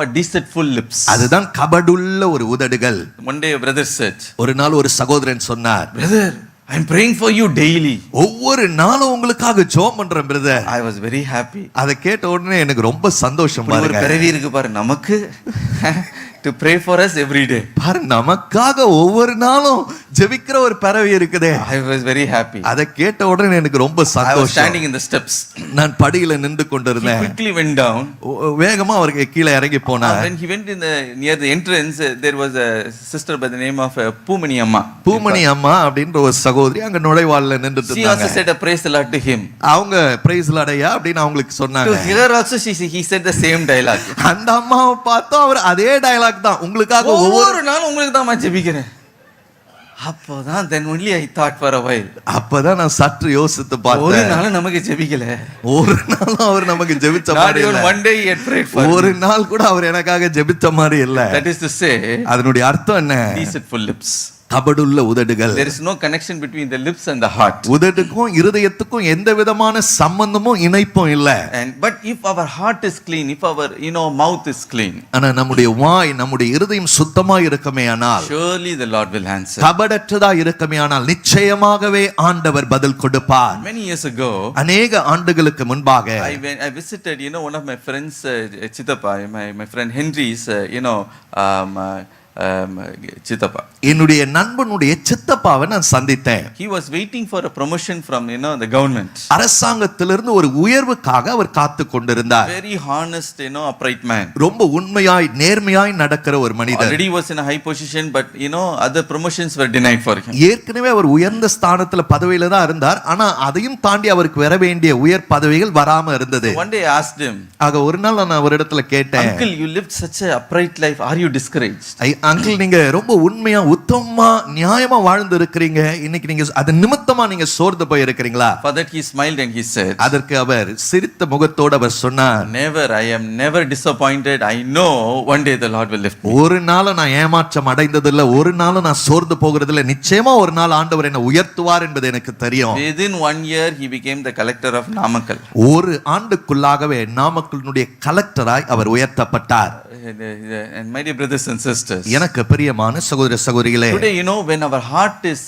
a deceitful lips. அதுதான் கபடுள்ள ஒரு உதடுகள். One day a brother said, ஒரு நாள் ஒரு சகோதரன் சொன்னார், brother, I am praying for you daily. ஒவ்வொரு நாளும் உங்களுக்காக ஜெபம் பண்றேன் brother. I was very happy. அதை கேட்ட உடனே எனக்கு ரொம்ப சந்தோஷம். ஒரு பாருங்க, பிறவி இருக்கு பாரு நமக்கு, to pray for us every day. பாரு, நமக்காக ஒவ்வொரு நாளும் ஜெபிக்கிற ஒரு பறவை இருக்குதே. I was very happy. அதை கேட்ட உடனே எனக்கு ரொம்ப I was சந்தோஷம். standing in the steps. நான் படியில நின்று He கொண்டிருந்தேன். quickly went down. வேகமா அவருக்கு கீழே இறங்கி போனார். When he went near the entrance, there was a sister by the name of Poomani Amma. Poomani அம்மா அப்படின்ற ஒரு சகோதரி அங்க நுழைவாள்ல நின்றுட்டு She also இருந்தாங்க. said a praise the Lord to him. அவங்க பிரைஸ் லார்டையா அப்படின்னு அவங்களுக்கு To சொன்னாங்க. her also he said the same dialogue. அந்த அம்மாவை பார்த்தா அவர் அதே டயலாக் தான், உங்களுக்காக ஒவ்வொரு நாளும் உங்களுக்கு தான் நான் ஜெபிக்கிறேன். அப்போதான் then only I thought for a while. அப்பதான் நான் சற்று யோசித்து ஒரு பார்த்தேன். நாள் நமக்கு ஜெபிக்கல. ஒரு நாளும் அவர் நமக்கு ஜெபிச்ச Not மாதிரி even இல்ல. one day he had prayed for ஒரு me. நாள் கூட அவர் எனக்காக ஜெபிச்ச மாதிரி இல்ல. That is to say, அதனுடைய அர்த்தம் என்ன? deceitful lips. கபடுள்ள உதடுகள். There is no connection between the lips and the heart. உதடுக்கும் இருதயத்துக்கும் எந்த விதமான சம்பந்தமும் இணைப்பும் இல்ல. But if our heart is clean, if our mouth is clean, ஆனா நம்முடைய வாய் நம்முடைய இருதயம் சுத்தமா இருக்குமேயானால், surely the Lord will answer. கபடற்றதா இருக்குமேயானால் நிச்சயமாகவே ஆண்டவர் பதில் கொடுப்பார். Many years ago, அநேக ஆண்டுகளுக்கு முன்பாக I visited one of my friends, Chitappa, my friend Henry's Chitappa. என்னுடைய நண்பனுடைய சித்தப்பாவை நான் சந்தித்தேன். He was waiting for a promotion from the government. அரசாங்கத்திலிருந்து ஒரு உயர்வுக்காக அவர் காத்து கொண்டிருந்தார். Very honest, upright man. ரொம்ப உண்மையாய் நேர்மையாய் நடக்கிற ஒரு மனிதர். Already was in a high position, but other promotions were denied for him. ஏற்கனவே அவர் உயர்ந்த ஸ்தானத்துல பதவியில தான் இருந்தார். ஆனா அதையும் தாண்டி அவருக்கு வர வேண்டிய உயர் பதவிகள் வராம இருந்தது. One day I asked him. ஆக ஒரு நாள் நான் அவரிடத்துல கேட்டேன், Uncle, you lived such a upright life. Are you discouraged? Uncle, நீங்க ரொம்ப உண்மையா உத்தமமா நியாயமா வாழ்ந்து இருக்கிறீங்க, இன்னைக்கு நீங்க அது நிமித்தமா நீங்க சோர்ந்து போய் இருக்கிறீங்களா? For that he smiled and he said, அதற்கு அவர் சிரித்த முகத்தோடு அவர் சொன்னார், Never, I am never disappointed. I know one day the Lord will lift me. ஒரு நாள் நான் ஏமாற்றம் அடைந்ததில்லை, ஒரு நாள் நான் சோர்ந்து போகிறதில்லை, நிச்சயமா ஒரு நாள் ஆண்டவர் என்னை உயர்த்துவார் என்பது எனக்கு தெரியும். Within 1 year he became the collector of Namakkal. ஒரு ஆண்டுக்குள்ளாகவே நாமக்கல்லுடைய கலெக்டராய் அவர் உயர்த்தப்பட்டார். And my dear brothers and sisters, எனக்கு பிரியமான சகோதர சகோதரிகளே, today when our heart is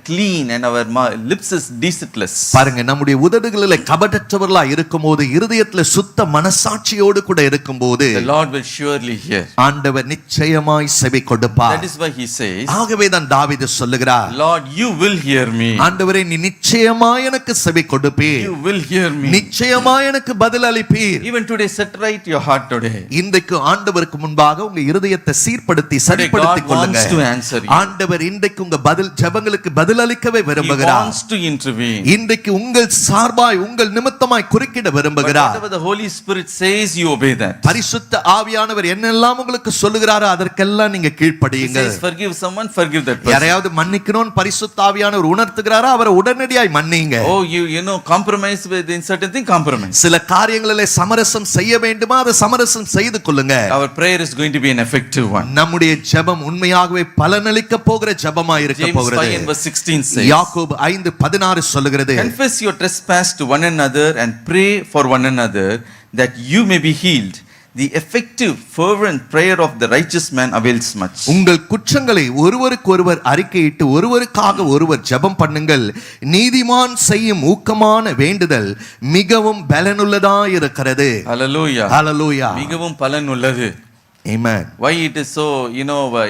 clean and our lips is decentless, பாருங்க, நம்முடைய உதடுகளிலே கபடற்றவர்களா இருக்கும்போது, இருதயத்திலே சுத்த மனசாட்சியோடு கூட இருக்கும்போது, the Lord will surely hear. ஆண்டவர் நிச்சயமாய் செவி கொடுப்பார். That is why he says, ஆகவே தான் தாவீது சொல்லுகிறார், Lord, you will hear me. ஆண்டவரே, நீ நிச்சயமாய் எனக்கு செவி கொடுப்பீர், You will hear me. நிச்சயமாய் எனக்கு பதில் அளிப்பீர். Even today, set right your heart today. இன்றைக்கு ஆண்டவருக்கு முன்பாக உங்க இருதயத்தை சீர்படுத்தி Today சரிப்படுத்திக் God கொள்ளுங்க. wants to answer you. ஆண்டவர் இன்றைக்கு உங்க ஜெபங்களுக்கு பதில் அளிக்கவே He விரும்புகிறார். wants to intervene. இன்றைக்கு உங்கள் சார்பாய் உங்கள் நிமித்தமாய் குறுக்கிட But விரும்புகிறார். whatever the Holy Spirit says, you obey that. பரிசுத்த ஆவியானவர் என்னெல்லாம் உங்களுக்கு சொல்லுகிறாரோ அதற்கெல்லாம் நீங்க He கீழ்ப்படியுங்கள். says, forgive someone, forgive that person. யாரையாவது மன்னிக்கணும்னு பரிசுத்த ஆவியானவர் உணர்த்துகிறாரோ அவரை உடனடியாய் மன்னிங்க. Oh, you compromise with in certain thing, compromise. சில காரியங்களிலே சமரசம் செய்ய வேண்டுமா, அதை சமரசம் செய்து கொள்ளுங்க. Our prayer is going to be an effective one. நம்முடைய ஜெபம் உண்மையாகவே பலனளிக்க போகிற ஜெபமாய் இருக்க James 5 போகிறது. and verse 16 says, யாக்கோபு 5:16 சொல்லுகிறது, confess your trespass to one another and pray for one another that you may be healed. The effective fervent prayer of the righteous man avails much. உங்கள் குற்றங்களை ஒருவருக்கொருவர் அறிக்கையிட்டு ஒருவருக்காக ஒருவர் ஜெபம் பண்ணுங்கள், நீதிமான் செய்யும் ஊக்கமான வேண்டுதல் மிகவும் பலனுள்ளதாய் இருக்கிறது. Hallelujah. ஹல்லேலூயா. மிகவும் பலன் உள்ளது. Amen. Why it is so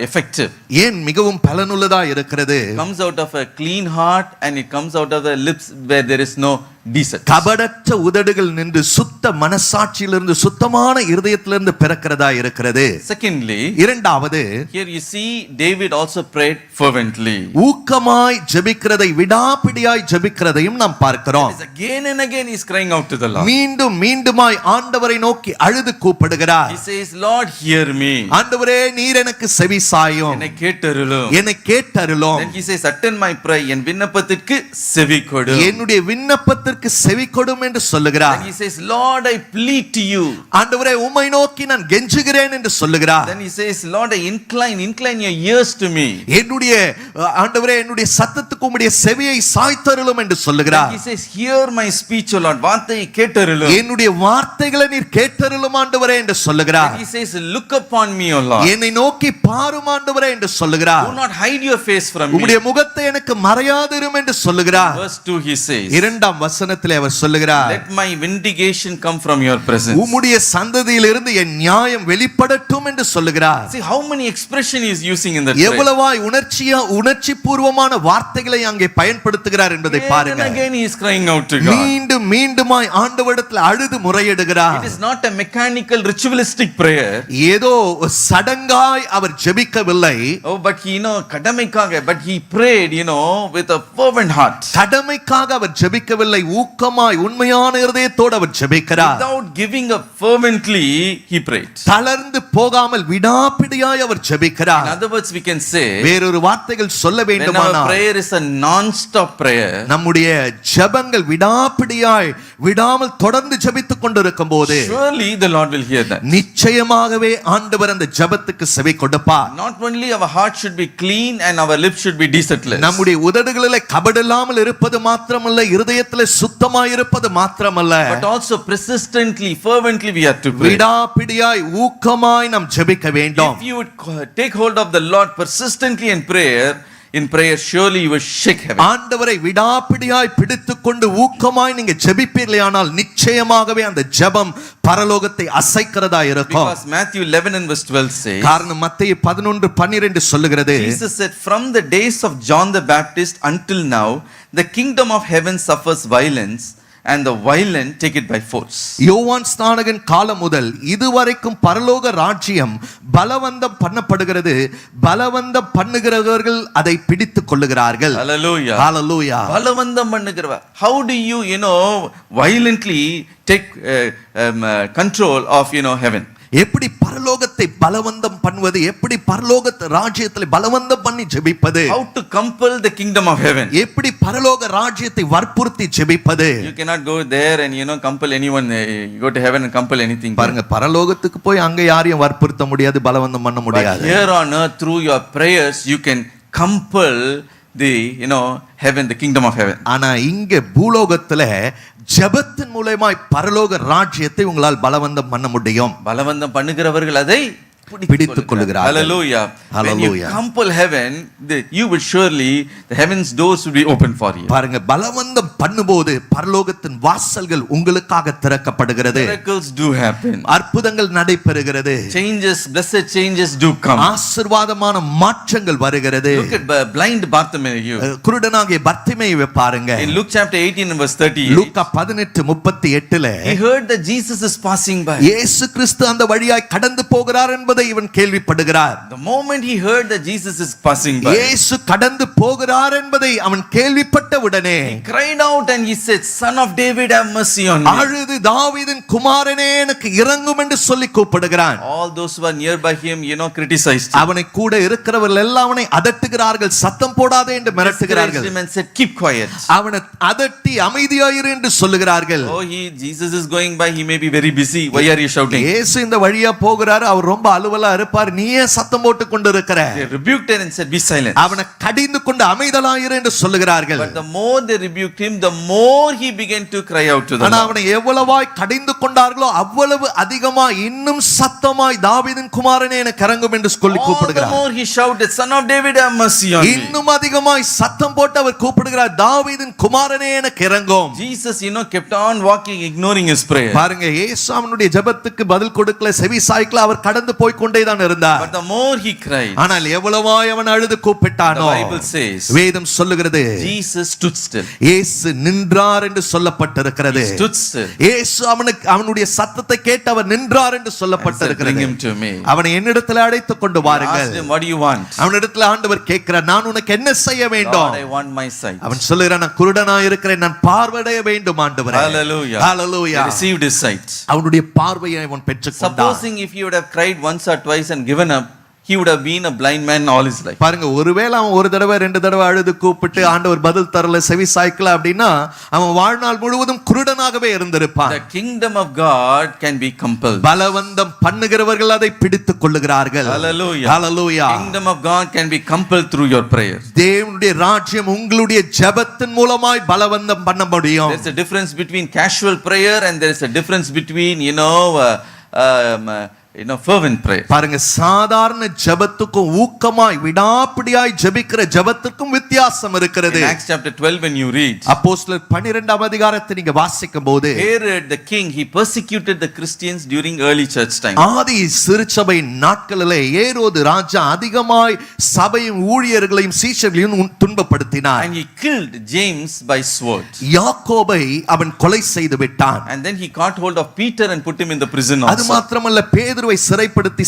effective? ஏன் மிகவும் பலனுள்ளதாய் இருக்கிறது? Comes out of a clean heart and it comes out of the lips where there is no deceit. கபடற்ற உதடுகள் நின்று சுத்த மனசாட்சியிலிருந்து சுத்தமான இருதயத்திலிருந்து பிறக்கிறதா இருக்கிறது. Secondly, இரண்டாவது, here you see David also prayed fervently. ஊக்கமாய் ஜெபிக்கிறதை விடாப்பிடியாய் ஜெபிக்கிறதையும் நாம் பார்க்கிறோம். Again and again he is crying out to the Lord. மீண்டும் மீண்டுமாய் ஆண்டவரை நோக்கி அழுது கூப்பிடுகிறார். He says, Lord, hear me. ஆண்டவரே, நீர் எனக்கு செவி சாயும், என்னை கேட்டருளும். என்னை கேட்டருளும். Then he says, attend my prayer. என் விண்ணப்பத்திற்கு செவி கொடு. என்னுடைய விண்ணப்பத்திற்கு செவி கொடும் என்று சொல்லுகிறார். Then he says, Lord, I plead to you. ஆண்டவரே, உம்மை நோக்கி நான் கெஞ்சுகிறேன் என்று சொல்லுகிறார். Then he says, Lord, I incline your ears to me. என்னுடைய ஆண்டவரே, என்னுடைய சத்தத்துக்கு உம்முடைய செவியை சாய்த்தருளும் என்று சொல்லுகிறார். Then he says, hear my speech, O Lord. வார்த்தையை கேட்டருளும். என்னுடைய வார்த்தைகளை நீர் கேட்டருளும் ஆண்டவரே என்று சொல்லுகிறார். Then he says, look upon me, O Lord. என்னை நோக்கி பாரும் ஆண்டவரே என்று சொல்லுகிறார். Do not hide your face from me. உம்முடைய முகத்தை எனக்கு மறையாதிரும் என்று சொல்லுகிறார். Verse 2 he says, இரண்டாம் வசனத்திலே அவர் சொல்லுகிறார், let my vindication come from your presence. உம்முடைய சந்ததியிலிருந்து என் நியாயம் வெளிப்படட்டும் என்று சொல்லுகிறார். See how many expression he is using in that prayer. எவ்வளவாய் உணர்ச்சி பூர்வமான வார்த்தைகளை அங்கே பயன்படுத்துகிறார் என்பதை பாருங்க. And again he is crying out to God. மீண்டும் மீண்டுமாய் ஆண்டவரிடத்தில் அழுது முறையிடுகிறார். It is not a mechanical ritualistic prayer. ஏதோ சடங்காய் அவர் ஜெபிக்கவில்லை. Oh, but he கடமைக்காக, but he prayed with a fervent heart. கடமைக்காக அவர் ஜெபிக்கவில்லை, ஊக்கமாய் உண்மையான இருதயத்தோடு அவர் ஜெபிக்கிறார். Without giving up fervently, he prayed. தளர்ந்து போகாமல் விடாப்பிடியாய் அவர் In ஜெபிக்கிறார். other words, we can say, வேறொரு வார்த்தைகள் சொல்ல when our வேண்டுமானால் prayer is a non-stop prayer, நம்முடைய ஜெபங்கள் விடாப்பிடியாய் விடாமல் தொடர்ந்து ஜெபித்துக் கொண்டிருக்கும் போது surely the Lord will hear that. நிச்சயமாகவே ஆண்டவர் அந்த ஜெபத்துக்கு செவி கொடுப்பார். Not only our heart should be clean and our lips should be defectless, நம்முடைய உதடுகளிலே கபடில்லாமல் இருப்பது மாத்திரமல்ல, இருதயத்திலே சுத்தமாய் இருப்பது மாத்திரமல்ல, but also persistently, fervently we have to pray. விடாப்பிடியாய் ஊக்கமாய் நாம் ஜெபிக்க வேண்டும். If you would take hold of the Lord persistently in prayer, surely you will shake heaven. ஆண்டவரை விடாப்பிடியாய் பிடித்துக்கொண்டு ஊக்கமாய் நீங்க ஜெபிப்பீர்களேயானால் நிச்சயமாகவே அந்த ஜெபம் பரலோகத்தை அசைக்கிறதா இருக்கும். Because Matthew 11 and verse 12 says, காரணம் மத்தேயு 11:12 சொல்லுகிறது, Jesus said, from the days of John the Baptist until now, the kingdom of heaven suffers violence, and the violent take it by force. யோவான் ஸ்நானகன் காலம் முதல் இதுவரைக்கும் பரலோக ராஜ்யம் பலவந்தம் பண்ணப்படுகிறது, பலவந்தம் பண்ணுகிறவர்கள் அதை பிடித்துக் கொள்ளுகிறார்கள். Hallelujah. Hallelujah. பலவந்தம் பண்ணுகிறவ. How do you violently take control of heaven? எப்படி பரலோகத்தை பலவந்தம் பண்ணுவது, எப்படி பரலோக ராஜ்யத்தை பலவந்தம் பண்ணி ஜெபிப்பது, How to compel the kingdom of heaven? எப்படி பரலோக ராஜ்யத்தை வற்புறுத்தி ஜெபிப்பது. You cannot go there and compel anyone, go to heaven and compel anything. பாருங்க, பரலோகத்துக்கு போய் அங்க யாரையும் வற்புறுத்த முடியாது, பலவந்தம் பண்ண But முடியாது. here on earth, through your prayers, you can compel the heaven, the kingdom of heaven. ஆனா இங்க பூலோகத்துல ஜெபத்தின் மூலமாய் பரலோக ராஜ்யத்தை உங்களால் பலவந்தம் பண்ண முடியும். பலவந்தம் பண்ணுகிறவர்கள் அதை பிடித்துக் கொள்ளுகிறார்கள். Hallelujah. When you Hallelujah. compel heaven, you will surely, the heaven's doors will be open for you. பாருங்க, பலவந்தம் பண்ணும்போது பரலோகத்தின் வாசல்கள் உங்களுக்காக திறக்கப்படுகிறது. Miracles do happen. அற்புதங்கள் நடைபெறுகிறது. Changes, blessed changes do come. ஆசீர்வாதமான மாற்றங்கள் வருகிறது. Look at blind Bartimaeus. குருடனாகிய பர்த்திமேயுவை பாருங்க. In Luke chapter 18 and verse 38. Luca 18:38 He heard that Jesus is passing by. இயேசு கிறிஸ்து அந்த வழியாய் கடந்து போகிறார் என்பதை இவன் கேள்விப்படுகிறார். The moment he heard that Jesus is passing by, இயேசு கடந்து போகிறார் என்பதை அவன் கேள்விப்பட்ட உடனே he cried out and he said, Son of David, have mercy on me. அழுது, தாவீதின் குமாரனே எனக்கு இரங்கும் என்று சொல்லி கூப்பிடுகிறான். All those who were nearby him, criticized him. அவனை கூட இருக்கிறவர்கள் எல்லாம் அவனை அதட்டுகிறார்கள், சத்தம் போடாதே என்று மிரட்டுகிறார்கள். Discouraged him and said, keep quiet. அவனை அதட்டி அமைதியாயிரு என்று சொல்லுகிறார்கள். Oh, Jesus is going by, he may be very busy. Why are you shouting? இயேசு இந்த வழியா போகிறார், அவர் ரொம்ப அலுவலா இருப்பார், நீயே சத்தம் போட்டு கொண்டு இருக்கிற. They rebuked him and said, be silent. அவனை கடிந்து கொண்டு அமைதலாயிரு என்று சொல்லுகிறார்கள். But the more they rebuked him, the more he began to cry out to them. ஆனா அவனை எவ்வளவாய் கடிந்து கொண்டார்களோ அவ்வளவு அதிகமாய் இன்னும் சத்தமாய் தாவீதின் குமாரனே எனக்கு இரங்கும் என்று சொல்லி All the கூப்பிடுகிறார். more he shouted, Son of David, have mercy on me. இன்னும் அதிகமாய் சத்தம் போட்டு அவர் கூப்பிடுகிறார், தாவீதின் குமாரனே எனக்கு இரங்கும். Jesus, kept on walking, ignoring his prayer. பாருங்க, இயேசு அவனுடைய ஜெபத்துக்கு பதில் கொடுக்கல, செவி சாய்க்கல, அவர் கடந்து போய் கொண்டே தான் இருந்தார். But the more he cried, ஆனால் எவ்வளவாய் அவன் அழுது கூப்பிட்டானோ, the Bible says, வேதம் சொல்லுகிறது, Jesus stood still. இயேசு நின்றார் என்று சொல்லப்பட்டிருக்கிறது. He stood still. இயேசு அவனுடைய சத்தத்தை கேட்டு அவர் நின்றார் என்று Bring சொல்லப்பட்டிருக்கிறது. him to me. அவனை என்னிடத்தில் அழைத்துக் கொண்டு Asked வாருங்கள். him, what do you want? அவனிடத்தில் ஆண்டவர் கேட்கிறார், நான் உனக்கு என்ன செய்ய வேண்டும்? Lord, I want my sight. அவன் சொல்லுகிறான், நான் குருடனாய் இருக்கிறேன், நான் பார்வையடைய வேண்டும் ஆண்டவரே. Hallelujah. Hallelujah. He received his sight. அவனுடைய பார்வையை அவன் பெற்றுக்கொண்டான். Supposing if he would have cried once or twice and given up, he would have been a blind man all his life. பாருங்க, ஒருவேளை அவன் ஒரு தடவை ரெண்டு தடவை அழுது கூப்பிட்டு ஆண்டவர் பதில் தரல, செவி சாய்க்கல அப்படின்னா அவன் வாழ்நாள் முழுவதும் குருடனாகவே இருந்திருப்பான். The kingdom of God can be compelled. பலவந்தம் பண்ணுகிறவர்கள் அதை பிடித்துக் கொள்ளுகிறார்கள். Hallelujah. Hallelujah. Kingdom of God can be compelled through your prayers. தேவனுடைய ராஜ்யம் உங்களுடைய ஜெபத்தின் மூலமாய் பலவந்தம் பண்ண முடியும். There's a difference between casual prayer and there's a difference between fervent prayer. பாருங்க, சாதாரண ஜெபத்துக்கும் ஊக்கமாய் விடாப்பிடியாய் ஜெபிக்கிற ஜெபத்துக்கும் வித்தியாசம் இருக்கிறது. In Acts chapter 12 when you read, அப்போஸ்தலர் 12ஆம் அதிகாரத்தை நீங்க வாசிக்கும்போது, Herod the king, he persecuted the Christians during early church time. ஆதி சிறுசபை நாட்களிலே ஏரோது ராஜா அதிகமாய் சபையின் ஊழியர்களையும் சீஷர்களையும் துன்பப்படுத்தினார். And he killed James by sword. யாக்கோபை அவன் கொலை செய்து விட்டான். And then he caught hold of Peter and put him in the prison அது also. மாத்திரமல்ல, பேதுரு பேதுருவை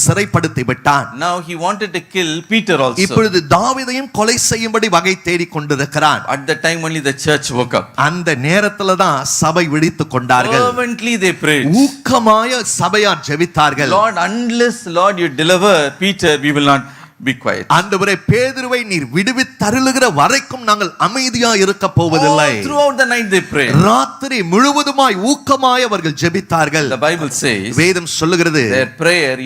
சிறைப்படுத்தி விட்டான். Now he wanted to kill Peter also. இப்பொழுது தாவீதையும் கொலை செய்யும்படி வகை தேடி கொண்டிருக்கிறான். At that time only the church woke up. அந்த நேரத்துல தான் சபை விழித்துக் கொண்டார்கள். Fervently they prayed. ஊக்கமாய சபையார் ஜெபித்தார்கள். Lord, unless Lord you deliver Peter, we will not be quiet. ஆண்டவரே, பேதுருவை நீர் விடுவித்தருளுகிற வரைக்கும் நாங்கள் அமைதியா இருக்க போவதில்லை. Throughout the night they prayed. ராத்திரி முழுவதுமாய் ஊக்கமாய் அவர்கள் ஜெபித்தார்கள். The Bible says வேதம் சொல்லுகிறது, their prayer,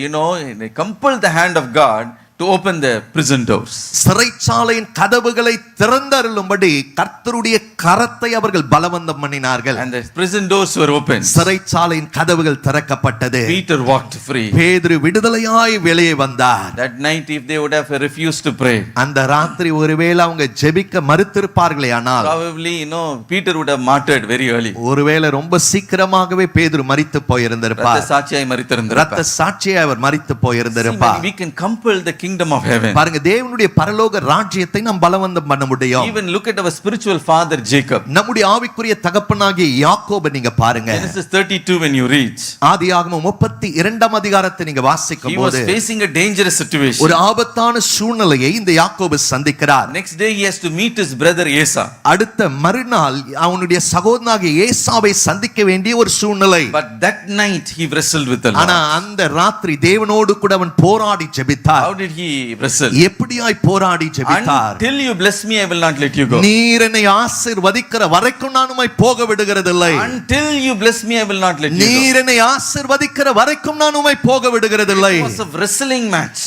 they compelled the hand of God to open the prison doors. சிறைச்சாலையின் கதவுகளை திறந்தருளும்படி கர்த்தருடைய கரத்தை அவர்கள் பலவந்தம் பண்ணினார்கள். And the prison doors were opened. சிறைச்சாலையின் கதவுகள் திறக்கப்பட்டது. Peter walked free. பேதுரு விடுதலையாய் வெளியே வந்தார். That night if they would have refused to pray, அந்த ராத்திரி ஒருவேளை அவங்க ஜெபிக்க மறுத்திருப்பார்களே ஆனால் probably Peter would have martyred very early. ஒருவேளை ரொம்ப சீக்கிரமாகவே பேதுரு மரித்து போயிருந்திருப்பார். ரத்த சாட்சியாய் மரித்திருந்திருப்பார். ரத்த சாட்சியாய் அவர் மரித்து போயிருந்திருப்பார். We can compel the kingdom of heaven. பாருங்க, தேவனுடைய பரலோக ராஜ்யத்தை நாம் பலவந்தம் பண்ண முடியும். Even look at our spiritual father Jacob. நம்முடைய ஆவிக்குரிய தகப்பனாகிய யாக்கோபை நீங்க பாருங்க. Genesis 32 when you read, ஆதியாகமம் 32ஆம் அதிகாரத்தை நீங்க வாசிக்கும் he was போது facing a dangerous situation. ஒரு ஆபத்தான சூழ்நிலையை இந்த யாக்கோபு சந்திக்கிறார். Next day he has to meet his brother Esau. அடுத்த மறுநாள் அவனுடைய சகோதரனாகிய ஏசாவை சந்திக்க வேண்டிய ஒரு சூழ்நிலை. But that night he wrestled with the Lord. ஆனா அந்த ராத்திரி தேவனோடு கூட அவன் போராடி ஜெபித்தார். How did he wrestle? எப்படியாய் போராடி ஜெபித்தார்? Until you bless me I will not let you go. நீர் என்னை ஆசீர்வதிக்கிற வரைக்கும் நான் உம்மை போக விடுகிறதில்லை. Until you bless me I will not let you go. நீர் என்னை ஆசீர்வதிக்கிற வரைக்கும் நான் உம்மை போக விடுகிறதில்லை. It was a wrestling match.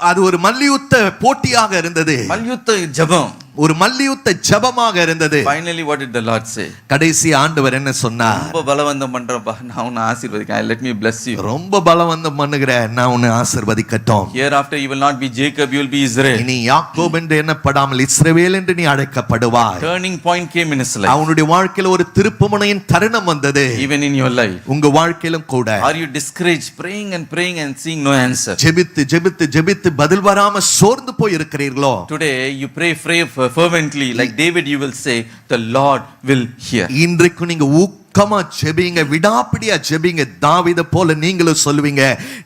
அது ஒரு மல்யுத்த போட்டியாக இருந்தது. மல்யுத்த ஜெபம். ஒரு மல்யுத்த ஜெபமாக இருந்தது. Finally what did the Lord say? கடைசி ஆண்டவர் என்ன சொன்னார்? ரொம்ப பலவந்தம் பண்றப்பா, நான் உன்னை ஆசீர்வதிக்கிறேன். Let me bless you. ரொம்ப பலவந்தம் பண்ணுகிற, நான் உன்னை ஆசீர்வதிக்கட்டும். Hereafter you will not be Jacob, you will be Israel. இனி யாக்கோபு என்று எண்ணப்படாமல் இஸ்ரவேல் என்று நீ அழைக்கப்படுவாய். Turning point came in his life. அவனுடைய வாழ்க்கையில ஒரு திருப்புமுனையின் தருணம் வந்தது. Even in your life. உங்க வாழ்க்கையிலும் கூட. Are you discouraged, praying and seeing no answer? ஜெபித்து பதில் வராம சோர்ந்து போய் இருக்கிறீர்களோ? Today you pray fervently like David, you will say the Lord will hear. இன்றைக்கு நீங்க ஊக்கமா ஜெபிங்க, விடாப்பிடியா ஜெபிங்க. தாவீதை போல நீங்களும் சொல்லுவீங்க,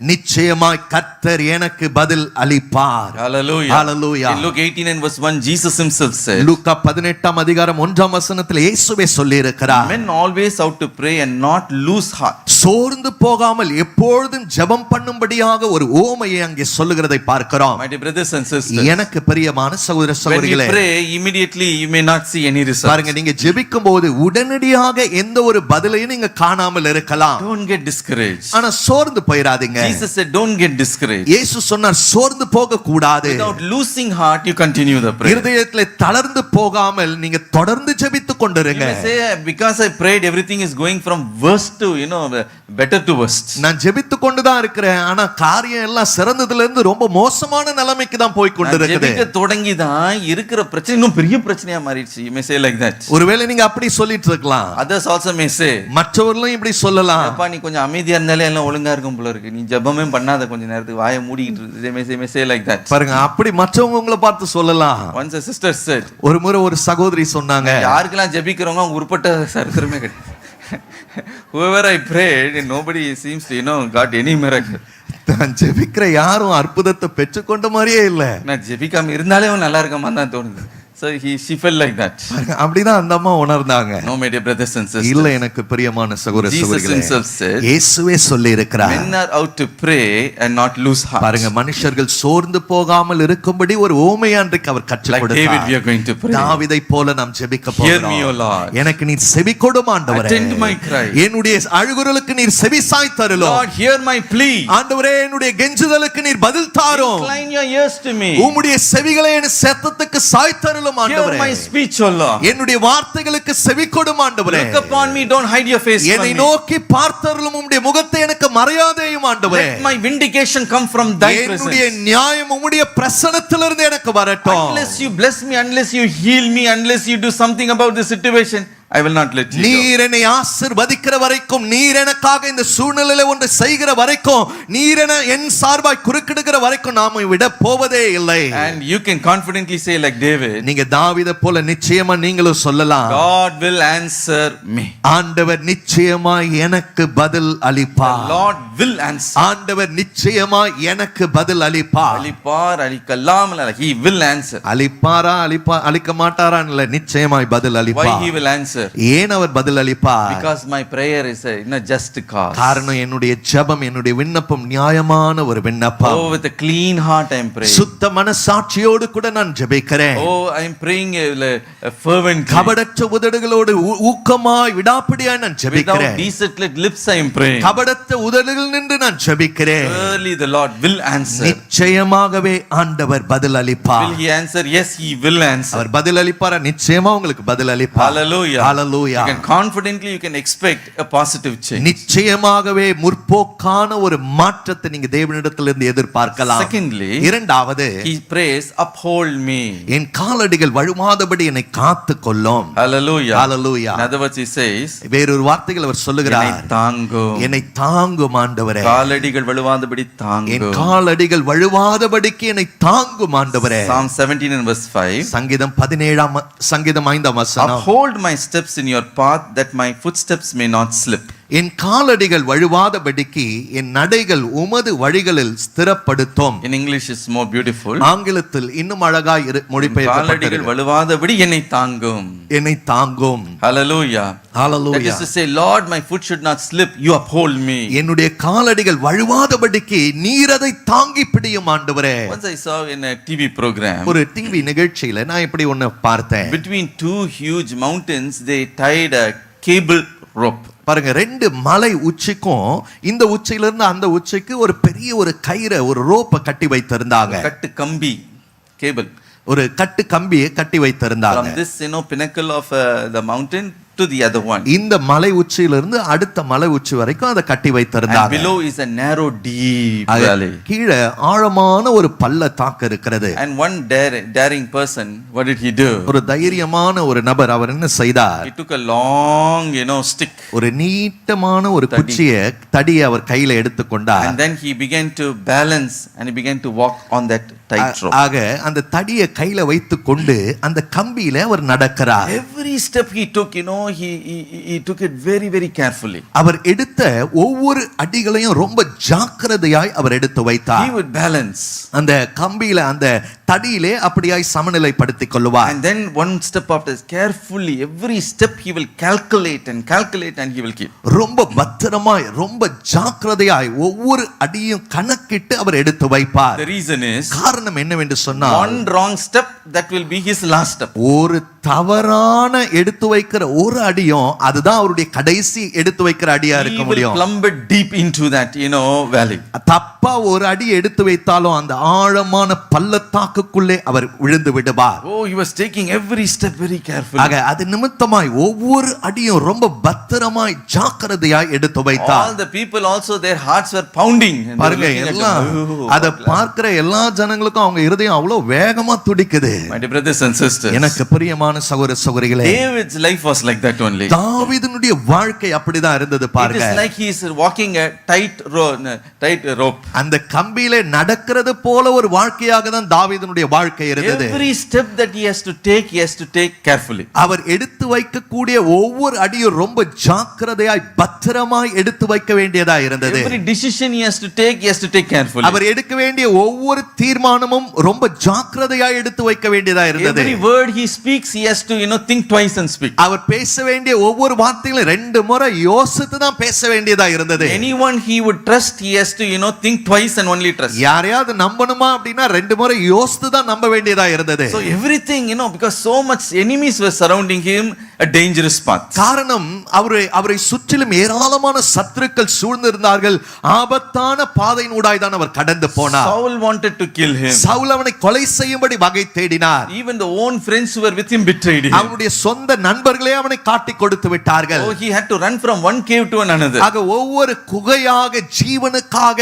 நிச்சயமாய் கர்த்தர் எனக்கு பதில் அளிப்பார். Hallelujah. Hallelujah. In Luke 18 and verse 1 Jesus himself said, லூக்கா 18ஆம் அதிகாரம் 1ஆம் வசனத்தில் இயேசுவே சொல்லி இருக்கிறார், men always out to pray and not lose heart. சோர்ந்து போகாமல் எப்பொழுதும் ஜெபம் பண்ணும்படியாக ஒரு ஓமையை அங்கே சொல்லுகிறதை பார்க்கிறோம். My dear brothers and sisters, எனக்கு பிரியமான சகோதர சகோதரிகளே, when you pray immediately you may not see any result. பாருங்க, நீங்க ஜெபிக்கும் போது உடனடியாக எந்த ஒரு பதிலையும் நீங்க காணாமல் இருக்கலாம். Don't get discouraged. ஆனா சோர்ந்து போயிராதீங்க. Jesus said don't get discouraged. இயேசு சொன்னார் சோர்ந்து போக கூடாது. Without losing heart you continue the prayer. இருதயத்திலே தளர்ந்து போகாமல் நீங்க தொடர்ந்து ஜெபித்துக் கொண்டிருங்க. You may say because I prayed everything is going from worst to better to worst. நான் ஜெபித்துக் கொண்டு தான் இருக்கிறேன், ஆனா காரியம் எல்லாம் சிறந்ததுல இருந்து ரொம்ப மோசமான நிலைமைக்கு தான் போய் கொண்டிருக்குது. ஜெபிக்க தொடங்கி தான் இருக்கிற பிரச்சனை இன்னும் பெரிய பிரச்சனையா மாறிடுச்சு. You may say like that. ஒருவேளை நீங்க அப்படி சொல்லிட்டு இருக்கலாம். Others also may say, மற்றவர்களும் இப்படி சொல்லலாம், அப்பா நீ கொஞ்சம் அமைதியா இருந்தாலே எல்லாம் ஒழுங்கா இருக்கும் போல இருக்கு, நீ ஜெபமே பண்ணாத கொஞ்ச நேரத்துக்கு வாயை மூடிட்டு இருக்கு. They may say like that. பாருங்க, அப்படி மற்றவங்க உங்களை பார்த்து சொல்லலாம். Once a sister said, ஒரு முறை ஒரு சகோதரி சொன்னாங்க, யாருக்கெல்லாம் ஜெபிக்கிறவங்க உருப்பட்ட சரித்திரமே கிடையாது. Whoever I prayed, nobody seems to got any miracle. நான் ஜெபிக்கிற யாரும் அற்புதத்தை பெற்றுக்கொண்ட மாதிரியே இல்ல. நான் ஜெபிக்காம இருந்தாலே நல்லா இருக்க மாதிரி தான் தோணுது. So she felt like that. அப்படிதான் அந்த அம்மா உணர்ந்தாங்க. No, my dear brothers and sisters. இல்ல எனக்கு பிரியமான சகோதர சகோதரிகளே, Jesus himself said, இயேசுவே சொல்லி இருக்கிறார், men are out to pray and not lose heart. பாருங்க, மனுஷர்கள் சோர்ந்து போகாமல் இருக்கும்படி ஒரு ஓமையை அன்றைக்கு அவர் கற்றுக் கொடுத்தார். Like David we are going to pray. தாவீதை போல நாம் ஜெபிக்க போகிறோம். Hear me, O Lord. எனக்கு நீர் செவி கொடும் ஆண்டவரே. Attend my cry. என்னுடைய அழுகுரலுக்கு நீர் செவி சாய்த்தருளும். Lord, hear my plea. ஆண்டவரே, என்னுடைய கெஞ்சுதலுக்கு நீர் பதில் தாரும். Incline your ears to me. உம்முடைய செவிகளை என் சத்தத்துக்கு சாய்த்தருளும் ஆண்டவரே. Hear my speech, O Lord. என்னுடைய வார்த்தைகளுக்கு செவி கொடும் ஆண்டவரே. Look upon me, don't hide your face from me. என்னை நோக்கி பார்த்தருளும், உம்முடைய முகத்தை எனக்கு மறையாதேயும் ஆண்டவரே. Let my vindication come from thy presence. என்னுடைய நியாயம் உம்முடைய பிரசன்னத்திலிருந்து எனக்கு வரட்டும். Unless you bless me, unless you heal me, unless you do something about the situation, I will not let you go. நீர் என்னை ஆசீர்வதிக்கிற வரைக்கும், நீர் எனக்காக இந்த சூழ்நிலையில ஒன்று செய்கிற வரைக்கும், நீர் என் சார்பாய் குறுக்கிடுகிற வரைக்கும் நாம விட போவதே இல்லை. And you can confidently say like David, நீங்க தாவீதை போல நிச்சயமா நீங்களும் சொல்லலாம், God will answer me. ஆண்டவர் நிச்சயமாய் எனக்கு பதில் அளிப்பார். Lord will answer. ஆண்டவர் நிச்சயமாய் எனக்கு பதில் அளிப்பார். அளிப்பார் அளிக்கலாம், he will answer. அளிப்பாரா அளிக்க மாட்டாரா இல்ல, நிச்சயமாய் பதில் Why அளிப்பார். he will answer? ஏன் அவர் பதில் அளிப்பார்? Because my prayer is a just cause. காரணம் என்னுடைய ஜெபம், என்னுடைய விண்ணப்பம் நியாயமான ஒரு விண்ணப்பம். Oh, with a clean heart I am praying. சுத்த மனசாட்சியோடு கூட நான் ஜெபிக்கிறேன். Oh, I am praying a fervent. கபடற்ற உதடுகளோடு ஊக்கமாய் விடாப்பிடியாய் நான் Without ஜெபிக்கிறேன். deceit lips I am praying. கபடற்ற உதடுகள் நின்று நான் ஜெபிக்கிறேன். Surely the Lord will answer. நிச்சயமாகவே ஆண்டவர் பதில் அளிப்பார். Will he answer? Yes, he will answer. அவர் பதில் அளிப்பாரா? நிச்சயமா உங்களுக்கு பதில் அளிப்பார். Hallelujah. Hallelujah. You can confidently expect a positive change. நிச்சயமாகவே முற்போக்கான ஒரு மாற்றத்தை நீங்க தேவனிடத்திலிருந்து எதிர்பார்க்கலாம். Secondly, இரண்டாவது, he prays, uphold me. என் காலடிகள் வழுவாதபடி என்னை காத்துக் கொள்ளும். Hallelujah. Hallelujah. In other words, he says, வேறொரு வார்த்தைகள் அவர் சொல்லுகிறார், என்னை தாங்கும். என்னை தாங்கும் ஆண்டவரே. காலடிகள் வழுவாதபடி என் தாங்கும். காலடிகள் வழுவாதபடிக்கு என்னை தாங்கும் ஆண்டவரே. Psalm 17 and verse 5. சங்கீதம் 5ஆம் வசனம். Uphold my steps in your path, that my footsteps may not slip. என் காலடிகள் வழுவாதபடிக்கு என் நடைகள் உமது வழிகளில் ஸ்திரப்படுத்தும். In English is more beautiful. ஆங்கிலத்தில் இன்னும் அழகாய் காலடிகள் மொழிபெயர்க்கப்பட்டிருக்கிறது. வழுவாதபடி என்னை தாங்கும். என்னை தாங்கும். Hallelujah. That Hallelujah. is to say, Lord, my foot should not slip, you uphold me. என்னுடைய காலடிகள் வழுவாதபடிக்கு நீர் அதை தாங்கி பிடியும் ஆண்டவரே. Once I saw in a TV program, ஒரு டிவி நிகழ்ச்சியில நான் இப்படி ஒன்னு பார்த்தேன். between two huge mountains they tied a cable rope. பாருங்க, ரெண்டு மலை உச்சிக்கும் இந்த உச்சியிலிருந்து அந்த உச்சிக்கு ஒரு பெரிய ஒரு கயிறை, ஒரு ரோப்பை கட்டி வைத்திருந்தாங்க. கட்டு கம்பி, cable. ஒரு கட்டு கம்பியை கட்டி வைத்திருந்தாங்க. From this pinnacle of the mountain to the other one. இந்த மலை உச்சியிலிருந்து அடுத்த மலை உச்சி வரைக்கும் அதை கட்டி And வைத்திருந்தாங்க. below is a narrow deep valley. கீழே ஆழமான ஒரு பள்ளத்தாக்கு இருக்கிறது. And one daring person, what did he do? ஒரு தைரியமான ஒரு நபர் அவர் என்ன செய்தார்? He took a long stick. ஒரு நீட்டமான ஒரு தடியை அவர் கையில எடுத்துக்கொண்டார். And then he began to balance and he began to walk on that tight rope. ஆக அந்த தடியை கையில வைத்துக் கொண்டு அந்த கம்பியில அவர் நடக்கிறார். Every step he took, he took it very, very carefully. அவர் எடுத்த ஒவ்வொரு அடிகளையும் ரொம்ப ஜாக்கிரதையாய் அவர் எடுத்து வைத்தார். He would balance. அந்த கம்பியில அந்த தடியிலே அப்படியாய் சமநிலைப்படுத்திக் கொள்வார். And then one step after, carefully, every step he will calculate and he will keep. ரொம்ப பத்திரமாய், ரொம்ப ஜாக்கிரதையாய் ஒவ்வொரு அடியும் கணக்கிட்டு அவர் எடுத்து வைப்பார். The reason is, காரணம் என்னவென்று சொன்னால், one wrong step, that will be his last step. ஒரு தவறான எடுத்து வைக்கிற ஒரு அடியும் அதுதான் அவருடைய கடைசி எடுத்து வைக்கிற அடியா இருக்க He will முடியும். plummet deep into that, valley. தப்பா ஒரு அடி எடுத்து வைத்தாலும் அந்த ஆழமான பள்ளத்தாக்குக்குள்ளே அவர் விழுந்து விடுவார். Oh, he was taking every step very carefully. ஆக அது நிமித்தமாய் ஒவ்வொரு அடியும் ரொம்ப பத்திரமாய் ஜாக்கிரதையாய் எடுத்து வைத்தார். All the people also, their hearts were pounding. And they were பாருங்க, looking at எல்லாம் him. Oh, அத பார்க்கிற எல்லா ஜனங்களுக்கும் அவங்க இருதயம் அவ்வளவு வேகமா துடிக்குது. My dear brothers and sisters, எனக்கு பிரியமான சகோதர சகோதரிகளே, David's life was like that only. தாவீதுனுடைய வாழ்க்கை அப்படிதான் இருந்தது It பாருங்க. is like he is walking a tight rope. அந்த கம்பியிலே நடக்கிறது போல ஒரு வாழ்க்கையாக தான் தாவீதுனுடைய வாழ்க்கை இருந்தது. Every step that he has to take carefully. அவர் எடுத்து வைக்கக்கூடிய ஒவ்வொரு அடியும் ரொம்ப ஜாக்கிரதையாய் பத்திரமாய் எடுத்து வைக்க வேண்டியதா இருந்தது. Every decision he has to take carefully. அவர் எடுக்க வேண்டிய ஒவ்வொரு தீர்மானமும் ரொம்ப ஜாக்கிரதையாய் எடுத்து வைக்க வேண்டியதா இருந்தது. Every word he speaks, he has to think twice and speak. அவர் பேச வேண்டிய ஒவ்வொரு வார்த்தைகளும் ரெண்டு முறை யோசித்து தான் பேச வேண்டியதா இருந்தது. Anyone he would trust, he has to think twice and only trust. யாரையாவது நம்பணுமா அப்படின்னா ரெண்டு முறை யோசித்து தான் நம்ப வேண்டியதா இருந்தது. So everything, because so much enemies were surrounding him, a dangerous path. காரணம் அவரை சுற்றிலும் ஏராளமான சத்துருக்கள் சூழ்ந்திருந்தார்கள். ஆபத்தான பாதையினூடாய் தான் அவர் கடந்து போனார். Saul wanted to kill him. Saul அவனை கொலை செய்யும்படி வகை தேடினார். Even the own friends who were with him betrayed him. அவனுடைய சொந்த நண்பர்களே அவனை அவனை காட்டி கொடுத்து விட்டார்கள். Oh, he had to run from one cave to another. ஆக ஒவ்வொரு குகையாக ஜீவனுக்காக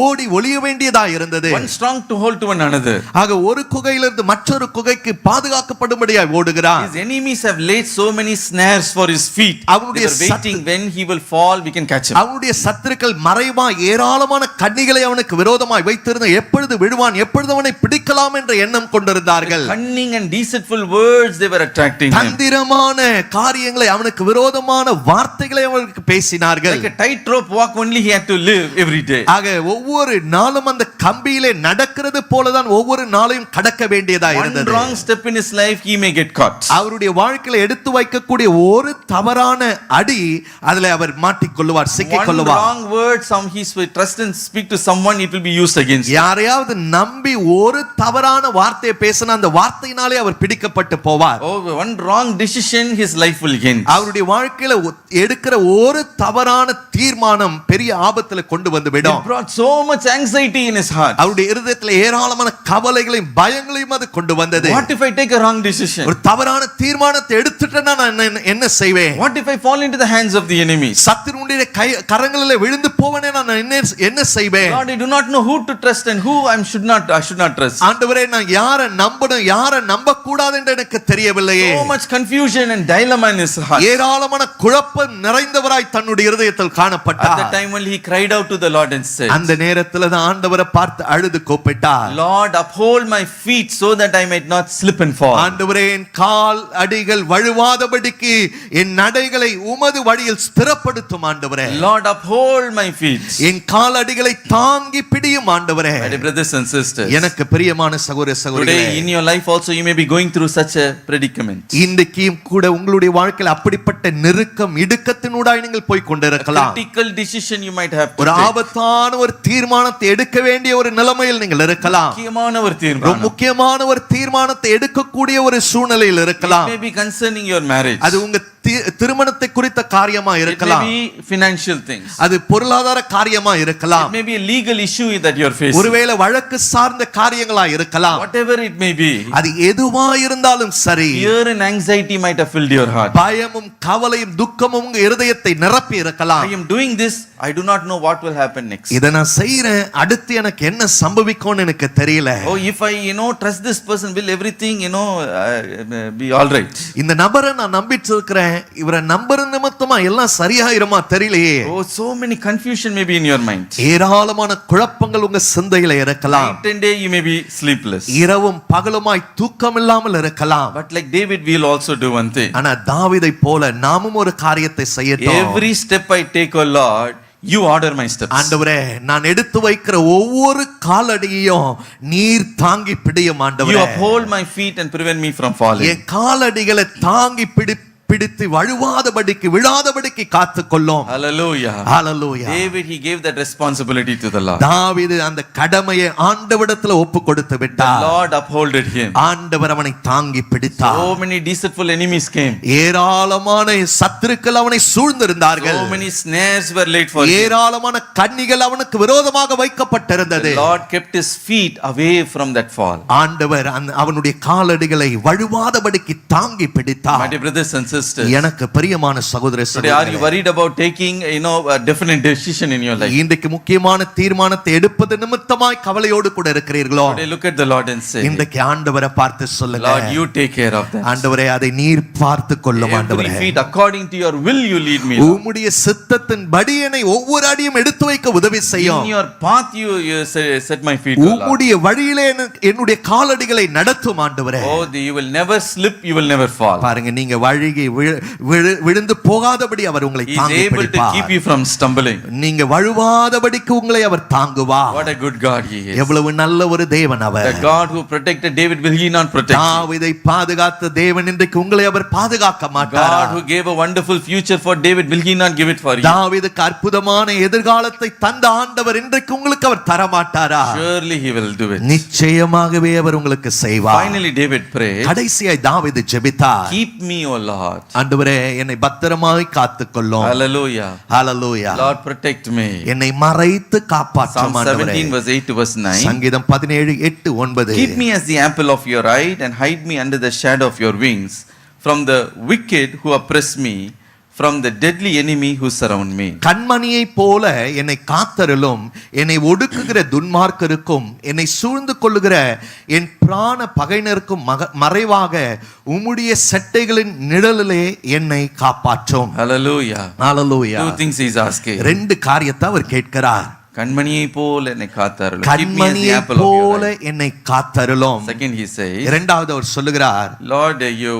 ஓடி ஒளிய வேண்டியதா இருந்தது. One strong to hold to another. ஆக ஒரு குகையிலிருந்து மற்றொரு குகைக்கு பாதுகாக்கப்படும்படியாய் ஓடுகிறான். His enemies have laid so many snares for his feet. They were waiting when he will fall, we can catch him. அவனுடைய சத்துருக்கள் மறைவாய் ஏராளமான கண்ணிகளை அவனுக்கு விரோதமாய் வைத்திருந்த எப்பொழுது விழுவான் எப்பொழுது அவனை பிடிக்கலாம் என்ற எண்ணம் கொண்டிருந்தார்கள். Cunning and deceitful words they were attracting him. தந்திரமான காரியங்களை அவனுக்கு விரோதமான வார்த்தைகளை அவனுக்கு பேசினார்கள். Like a tightrope walk only he had to live every day. ஆக ஒவ்வொரு நாளும் அந்த கம்பியிலே நடக்கிறது போலதான் ஒவ்வொரு நாளையும் கடக்க வேண்டியதா இருந்தது. One wrong step in his life he may get caught. அவருடைய வாழ்க்கையில எடுத்து வைக்கக்கூடிய ஒரு தவறான அடி அதிலே அவர் மாட்டிக்கொள்ளுவார், சிக்கிக் கொள்ளுவார். One wrong word some he trust and speak to someone it will be used against him. யாரையாவது நம்பி ஒரு தவறான வார்த்தையை பேசினா அந்த வார்த்தையினாலே அவர் பிடிக்கப்பட்டு போவார். Oh, one wrong decision his life will end. அவருடைய வாழ்க்கையில எடுக்கிற ஒரு தவறான தீர்மானம் பெரிய ஆபத்துல கொண்டு வந்து விடும். It brought so much anxiety in his heart. அவருடைய இருதயத்துல ஏராளமான கவலைகளையும் பயங்களையும் அது கொண்டு வந்தது. What if I take a wrong decision? ஒரு தவறான தீர்மானத்தை எடுத்துட்டேன்னா நான் என்ன செய்வேன்? What if I fall into the hands of the enemies? சத்துருடைய கரங்களிலே விழுந்து போவேனே நான் என்ன செய்வேன்? Lord, I do not know who to trust and who I should not trust. ஆண்டவரே நான் யாரை நம்பணும் யாரை நம்ப கூடாது என்று எனக்கு தெரியவில்லையே. So much confusion and dilemma in his heart. ஏராளமான குழப்பம் நிறைந்தவராய் தன்னுடைய இருதயத்தில் காணப்பட்டார். At the time when he cried out to the Lord and said, அந்த நேரத்துல தான் ஆண்டவரை பார்த்து அழுது கூப்பிட்டார். Lord, uphold my feet so that I might not slip and fall. ஆண்டவரே என் கால் அடிகள் வழுவாதபடிக்கு என் நடைகளை உமது வழியில் ஸ்திரப்படுத்தும் ஆண்டவரே. Lord, uphold my feet. என் கால் அடிகளை தாங்கி பிடியும் ஆண்டவரே. My dear brothers and sisters, எனக்கு பிரியமான சகோதர சகோதரிகளே, today in your life also you may be going through such a predicament. இன்றைக்கும் கூட உங்களுடைய வாழ்க்கையில் அப்படிப்பட்ட நெருக்கம் இடுக்கத்தினூடாய் நீங்கள் போய் கொண்டிருக்கலாம். Critical decision you might have to ஒரு take. ஆபத்தான ஒரு தீர்மானத்தை எடுக்க வேண்டிய ஒரு நிலைமையில் நீங்கள் இருக்கலாம். முக்கியமான ஒரு ஒரு தீர்மானம். முக்கியமான ஒரு தீர்மானத்தை எடுக்கக்கூடிய ஒரு சூழ்நிலையில் இருக்கலாம். It may be concerning your marriage. அது உங்க திருமணத்தை குறித்த காரியமா It may இருக்கலாம். be financial things. அது பொருளாதார காரியமா இருக்கலாம். It may be a legal issue that you are facing. ஒருவேளை வழக்கு சார்ந்த காரியங்களா இருக்கலாம். Whatever it may be, அது எதுவா இருந்தாலும் சரி, fear and anxiety might have filled your heart. பயமும் கவலையும் துக்கமும் உங்க இருதயத்தை நிரப்பி இருக்கலாம். I am doing this, I do not know what will happen next. இத நான் செய்றேன், அடுத்து எனக்கு என்ன சம்பவிக்கும்னு எனக்கு தெரியல. Oh, if I trust this person, will everything be all right? இந்த நபரை நான் நம்பிட்டு இருக்கிறேன், இவரை நம்புற நிமித்தமா எல்லாம் சரியாயிருமா தெரியலையே. Oh, so many confusion may be in your mind. ஏராளமான குழப்பங்கள் உங்க சிந்தையில இருக்கலாம். Night and day you may be sleepless. இரவும் பகலுமாய் தூக்கம் இல்லாமல் இருக்கலாம். But like David, we will also do one thing. ஆனா தாவீதை போல நாமும் ஒரு காரியத்தை செய்யட்டும். Every step I take, oh Lord, you order my steps. ஆண்டவரே நான் எடுத்து வைக்கிற ஒவ்வொரு காலடியையும் நீர் தாங்கி பிடியும் ஆண்டவரே. You uphold my feet and prevent me from falling. என் காலடிகளை தாங்கி பிடித்து வழுவாதபடிக்கு விழாதபடிக்கு காத்துக்கொள்ளும். Hallelujah. Hallelujah. David, he gave that responsibility to the Lord. தாவீது அந்த கடமையை ஆண்டவரிடத்தில் ஒப்பு கொடுத்து The விட்டார். Lord upholded him. ஆண்டவர் அவனை தாங்கி பிடித்தார். So many deceitful enemies came. ஏராளமான சத்துருக்கள் அவனை சூழ்ந்திருந்தார்கள். So many snares were laid for him. ஏராளமான கண்ணிகள் அவனுக்கு விரோதமாக வைக்கப்பட்டிருந்தது. The Lord kept his feet away from that fall. ஆண்டவர் அவனுடைய காலடிகளை வழுவாதபடிக்கு தாங்கி பிடித்தார். My dear brothers and sisters, எனக்கு பிரியமான சகோதர today are you worried about taking a definite decision in your life? இன்றைக்கு முக்கியமான தீர்மானத்தை எடுப்பது நிமித்தமாய் கவலையோடு கூட இருக்கிறீர்களோ? Today look at the Lord and say, இன்றைக்கு ஆண்டவரை பார்த்து சொல்லுங்க, Lord, you take care of that. ஆண்டவரே அதை நீர் பார்த்து கொள்ளும் Every ஆண்டவரே. feet according to your will you lead me. உம்முடைய சித்தத்தின் படி என்னை ஒவ்வொரு அடியும் எடுத்து வைக்க உதவி செய்யும். In your path you set my feet, O Lord. உம்முடைய வழியிலே என்னுடைய காலடிகளை நடத்தும் ஆண்டவரே. Oh, you will never slip, you will never fall. பாருங்க, நீங்க வழிகி விழுந்து போகாதபடி அவர் உங்களை He is தாங்கி able to பிடிப்பார். keep you from stumbling. நீங்க வழுவாதபடிக்கு உங்களை அவர் தாங்குவார். What a good God he is. எவ்வளவு நல்ல ஒரு தேவன் அவர். The God who protected David, will he not protect you? தாவீதை பாதுகாத்த தேவன் இன்றைக்கு உங்களை அவர் பாதுகாக்க மாட்டாரா? God who gave a wonderful future for David, will he not give it for you? தாவீதுக்கு அற்புதமான எதிர்காலத்தை தந்த ஆண்டவர் இன்றைக்கு உங்களுக்கு அவர் தர மாட்டாரா? Surely he will do it. நிச்சயமாகவே அவர் உங்களுக்கு செய்வார். Finally David prayed, கடைசியாய் தாவீது ஜெபித்தார், keep me, O Lord. ஆண்டவரே என்னை பத்திரமாய் காத்துக்கொள்ளும். Hallelujah. ஹalleluya. Lord, protect me. என்னை மறைத்து காப்பாற்றும் Psalm ஆண்டவரே. 17 verse 8 to verse 9. சங்கீதம் 17:8-9. Keep me as the apple of your eye and hide me under the shadow of your wings. from the wicked who oppress me, from the deadly enemy who surround me. கண்மணியை போல என்னை காத்தருளும், என்னை ஒடுக்குகிற துன்மார்க்கருக்கும் என்னை சூழ்ந்து கொள்ளுகிற என் பிராண பகைஞருக்கும் மறைவாக உம்முடைய சட்டைகளின் நிழலிலே என்னை காப்பாற்றும். Hallelujah. Hallelujah. Two things he is asking. ரெண்டு காரியத்தை அவர் கேட்கிறார். கண்மணியை போல என்னை காத்தருளும். கண்மணியை போல என்னை காத்தருளும். Second he says, இரண்டாவது அவர் சொல்லுகிறார், Lord, you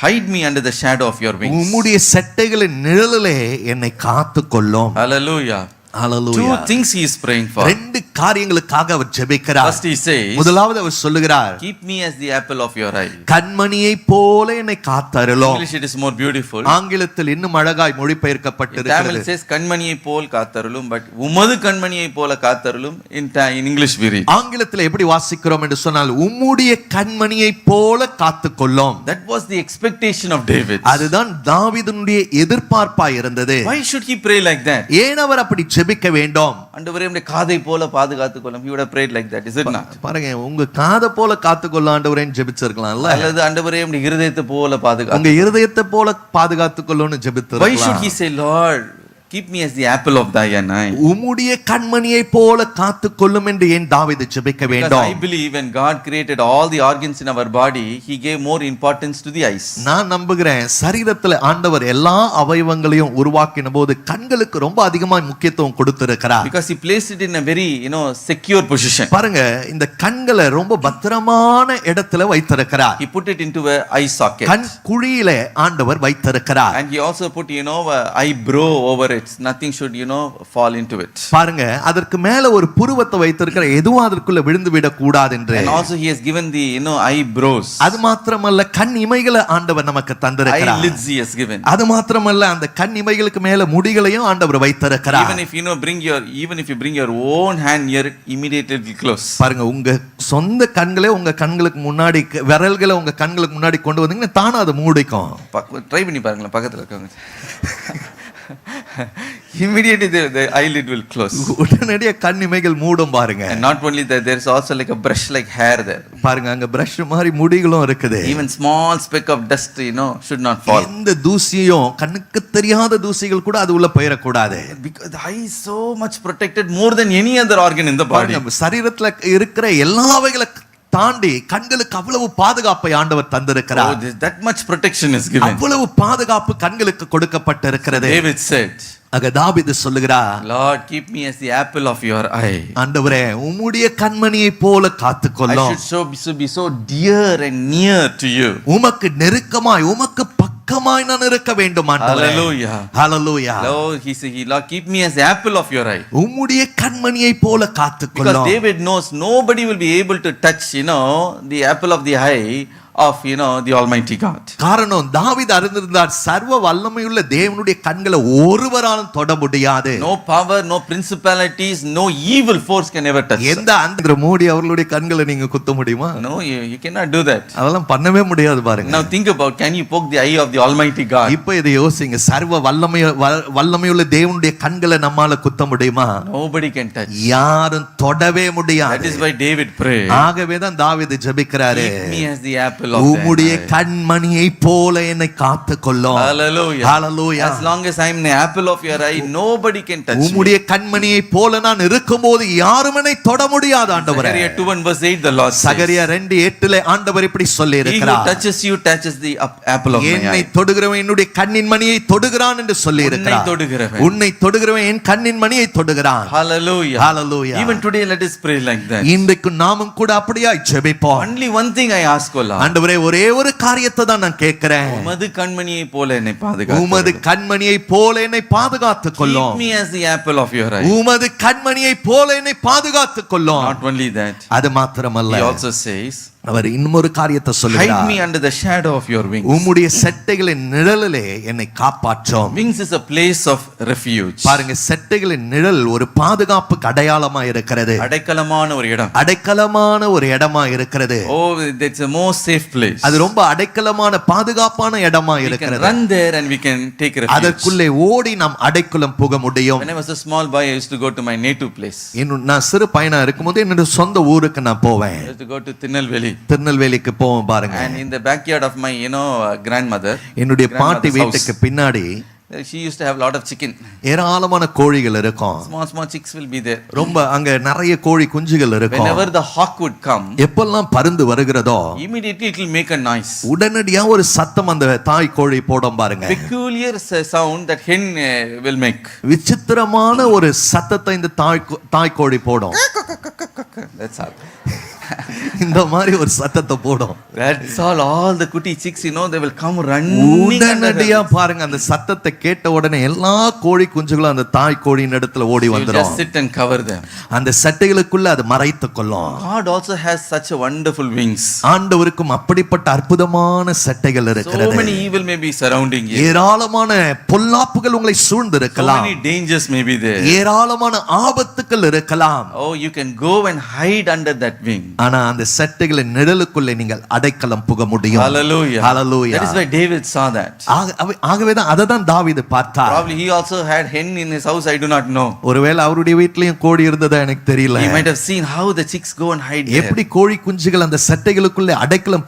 hide me under the shadow of your wings. உம்முடைய சட்டைகளின் நிழலிலே என்னை காத்துக்கொள்ளும். Hallelujah. Hallelujah. Two things he is praying for. ரெண்டு காரியங்களுக்காக அவர் ஜெபிக்கிறார். First he says, முதலாவது அவர் சொல்லுகிறார், keep me as the apple of your eye. கண்மணியை போல என்னை காத்தருளும். English it is more beautiful. ஆங்கிலத்தில் இன்னும் அழகாய் மொழிபெயர்க்கப்பட்டிருக்கிறது. Tamil says கண்மணியை போல் காத்தருளும், but உமது கண்மணியை போல காத்தருளும். In English we read. ஆங்கிலத்தில் எப்படி வாசிக்கிறோம் என்று சொன்னால், உம்முடைய கண்மணியை போல காத்துக்கொள்ளும். That was the expectation of David. அதுதான் தாவீதுனுடைய எதிர்பார்ப்பாய் இருந்தது. Why should he pray like that? ஏன் அவர் அப்படி ஜெபிக்க வேண்டும்? ஆண்டவரே உம்முடைய காதை போல பாதுகாத்துக் கொள்ளும். He would have prayed like that, is it not? பாருங்க, உங்க காதை போல காத்துக்கொள்ள ஆண்டவரேன்னு ஜெபிச்சிருக்கலாம்ல. அல்லது ஆண்டவரே உம்முடைய இருதயத்தை போல பாதுகாத்து. உங்க இருதயத்தை போல பாதுகாத்துக்கொள்ளணும்னு ஜெபித்திருக்கலாம். Why should he say, Lord, keep me as the apple of thine eye? உம்முடைய கண்மணியை போல காத்துக்கொள்ளும் என்று ஏன் தாவீது ஜெபிக்க Because வேண்டும்? I believe when God created all the organs in our body, he gave more importance to the eyes. நான் நம்புகிறேன், சரீரத்துல ஆண்டவர் எல்லா அவயவங்களையும் உருவாக்கின போது கண்களுக்கு ரொம்ப அதிகமாக முக்கியத்துவம் கொடுத்திருக்கிறார். Because he placed it in a very, secure position. பாருங்க, இந்த கண்களை ரொம்ப பத்திரமான இடத்துல வைத்திருக்கிறார். He put it into a eye socket. கண் குழியில ஆண்டவர் வைத்திருக்கிறார். And he also put, a eyebrow over it. Nothing should, fall into it. பாருங்க, அதற்கு மேல ஒரு புருவத்தை வைத்திருக்கிற, எதுவும் அதற்குள்ள விழுந்து விட கூடாது என்று. And also he has given the, eyebrows. அது மாத்திரமல்ல, கண் இமைகளை ஆண்டவர் நமக்கு தந்திருக்கிறார். Eyelids he has given. அது மாத்திரமல்ல, அந்த கண் இமைகளுக்கு மேல முடிகளையும் ஆண்டவர் வைத்திருக்கிறார். Even if you bring your own hand near it, immediately it will close. பாருங்க, உங்க சொந்த கண்களே உங்க கண்களுக்கு முன்னாடி, விரல்களை உங்க கண்களுக்கு முன்னாடி கொண்டு வந்தீங்கன்னா தானா அது மூடிக்கும். ட்ரை பண்ணி பாருங்களேன், பக்கத்துல இருக்கவங்க. Immediately the eyelid will close. உடனடியாக கண் இமைகள் மூடும் பாருங்க. And not only that, there is also like a brush like hair there. பாருங்க, அங்க பிரஷ் மாதிரி முடிகளும் இருக்குது. Even small speck of dust, should not fall. எந்த தூசியும், கண்ணுக்கு தெரியாத தூசிகள் கூட அது உள்ள போயிடக்கூடாது. Because the eye is so much protected more than any other organ in the body. சரீரத்துல இருக்கிற எல்லாவைகளை தாண்டி கண்களுக்கு அவ்வளவு பாதுகாப்பை ஆண்டவர் தந்திருக்கிறார். That much protection is given. அவ்வளவு பாதுகாப்பு கண்களுக்கு கொடுக்கப்பட்டிருக்கிறது. David said, தாவீது சொல்லுகிறார், Lord, keep me as the apple of your eye. ஆண்டவரே, உம்முடைய கண்மணியை போல காத்துக்கொள்ளும். I should be so dear and near to you. உமக்கு நெருக்கமாய், உமக்கு பக்கமாய் நான் இருக்க வேண்டும் ஆண்டவரே. Hallelujah. Hallelujah. Lord, he said, Lord, keep me as the apple of your eye. உம்முடைய கண்மணியை போல காத்துக்கொள்ளும். Because David knows nobody will be able to touch, the apple of the eye of, the Almighty God. காரணம், தாவீது அறிந்திருந்தார், சர்வ வல்லமையுள்ள தேவனுடைய கண்களை ஒருவராலும் தொட முடியாது. No power, no principalities, no evil force can ever touch. எந்த அந்த மோடி அவர்களுடைய கண்களை நீங்க குத்த முடியுமா? No, you cannot do that. அதெல்லாம் பண்ணவே முடியாது பாருங்க. Now think about, can you poke the eye of the Almighty God? இப்போ இதை யோசிங்க, சர்வ வல்லமையுள்ள தேவனுடைய கண்களை நம்மால குத்த முடியுமா? Nobody can touch. யாரும் தொடவே முடியாது. That is why David prayed. ஆகவே தான் தாவீது ஜெபிக்கிறாரு, Keep me as the apple of உம்முடைய கண்மணியை போல என்னை காத்துக்கொள்ளும். Hallelujah. Hallelujah. As long as I am the apple of your eye, nobody can touch me. உம்முடைய கண்மணியை போல நான் இருக்கும்போது யாரும் என்னை தொட முடியாது ஆண்டவரே. Zechariah 2:8 the Lord says, சகரியா 2:8 ஆண்டவர் இப்படி சொல்லி He who இருக்கிறார், touches you touches the apple of my என்னை eye. தொடுகிறவன் என்னுடைய கண்ணின் மணியை தொடுகிறான் என்று சொல்லி இருக்கிறார். உன்னை தொடுகிறவன் என் கண்ணின் மணியை தொடுகிறான். Hallelujah. Hallelujah. Even today let us pray like that. இன்றைக்கு நாமும் கூட அப்படியாய் ஜெபிப்போம். Only one thing I ask, O Lord. ஆண்டவரே, ஒரே ஒரு காரியத்தை தான் நான் கேட்கிறேன். உமது கண்மணியை போல என்னை பாதுகாத்து. உமது கண்மணியை போல என்னை பாதுகாத்துக் கொள்ளும். Keep me as the apple of your eye. உமது கண்மணியை போல என்னை பாதுகாத்துக் கொள்ளும். Not only that, அது மாத்திரமல்ல, he also says, அவர் இன்னொரு காரியத்தை சொல்லுகிறார், hide me under the shadow of your wings. உம்முடைய செட்டைகளின் நிழலிலே என்னை காப்பாற்றும். Wings is a place of refuge. பாருங்க, செட்டைகளின் நிழல் ஒரு பாதுகாப்புக்கு அடையாளமா இருக்கிறது. அடைக்கலமான ஒரு இடம். அடைக்கலமான ஒரு இடமா இருக்கிறது. Oh, it's a most safe place. அது ரொம்ப அடைக்கலமான பாதுகாப்பான இடமா We can இருக்கிறது. run there and we can take refuge. அதற்குள்ளே ஓடி நாம் அடைக்கலம் புக முடியும். When I was a small boy, I used to go to my native place. நான் சிறு பையனா இருக்கும்போது என்னோட சொந்த ஊருக்கு நான் போவேன். I used to go to Tirunelveli. Tirunelveli. திருநெல்வேலிக்கு போவோம் பாருங்க. And in the backyard of my, grandmother, என்னுடைய பாட்டி grandmother's வீட்டுக்கு house, பின்னாடி she used to have a lot of chicken. ஏராளமான கோழிகள் இருக்கும். Small chicks will be there. ரொம்ப அங்க நிறைய கோழி குஞ்சுகள் இருக்கும். Whenever the hawk would come, எப்பெல்லாம் பருந்து வருகிறதோ immediately it will make a noise. உடனடியா ஒரு சத்தம் அந்த தாய் கோழி போடும் பாருங்க. Peculiar sound that hen will make. விசித்திரமான ஒரு சத்தத்தை இந்த தாய் கோழி போடும். That's all. இந்த மாதிரி ஒரு சத்தத்தை போடும். That's all the குட்டி chicks, they will come running. உடனடியா பாருங்க அந்த சத்தத்தை கேட்ட உடனே எல்லா கோழி குஞ்சுகளும் அந்த தாய் கோழியின் இடத்துல ஓடி வந்துரும். Just sit and cover them. அந்த சட்டைகளுக்குள்ள அது மறைத்துக் கொள்ளும். God also has such a wonderful wings. ஆண்டவருக்கும் அப்படிப்பட்ட அற்புதமான சட்டைகள் இருக்கிறது. So many evil may be surrounding you. ஏராளமான பொல்லாப்புகள் உங்களை சூழ்ந்து இருக்கலாம். So many dangers may be there. ஏராளமான ஆபத்துக்கள் இருக்கலாம். Oh, you can go and hide under that wing. ஆனா அந்த சட்டைகளின் நிழலுக்குள்ளே நீங்கள் அடைக்கலம் புக முடியும். Hallelujah. Hallelujah. That is why David saw that. ஆகவேதான் அததான் தாவீது பார்த்தார். Probably he also had hen in his house, I do not know. ஒருவேளை அவருடைய வீட்லயும் கோழி இருந்ததா எனக்கு தெரியல. He might have seen how the chicks go and hide there. எப்படி கோழி குஞ்சுகள் அந்த சட்டைகளுக்குள்ளே அடைக்கலம்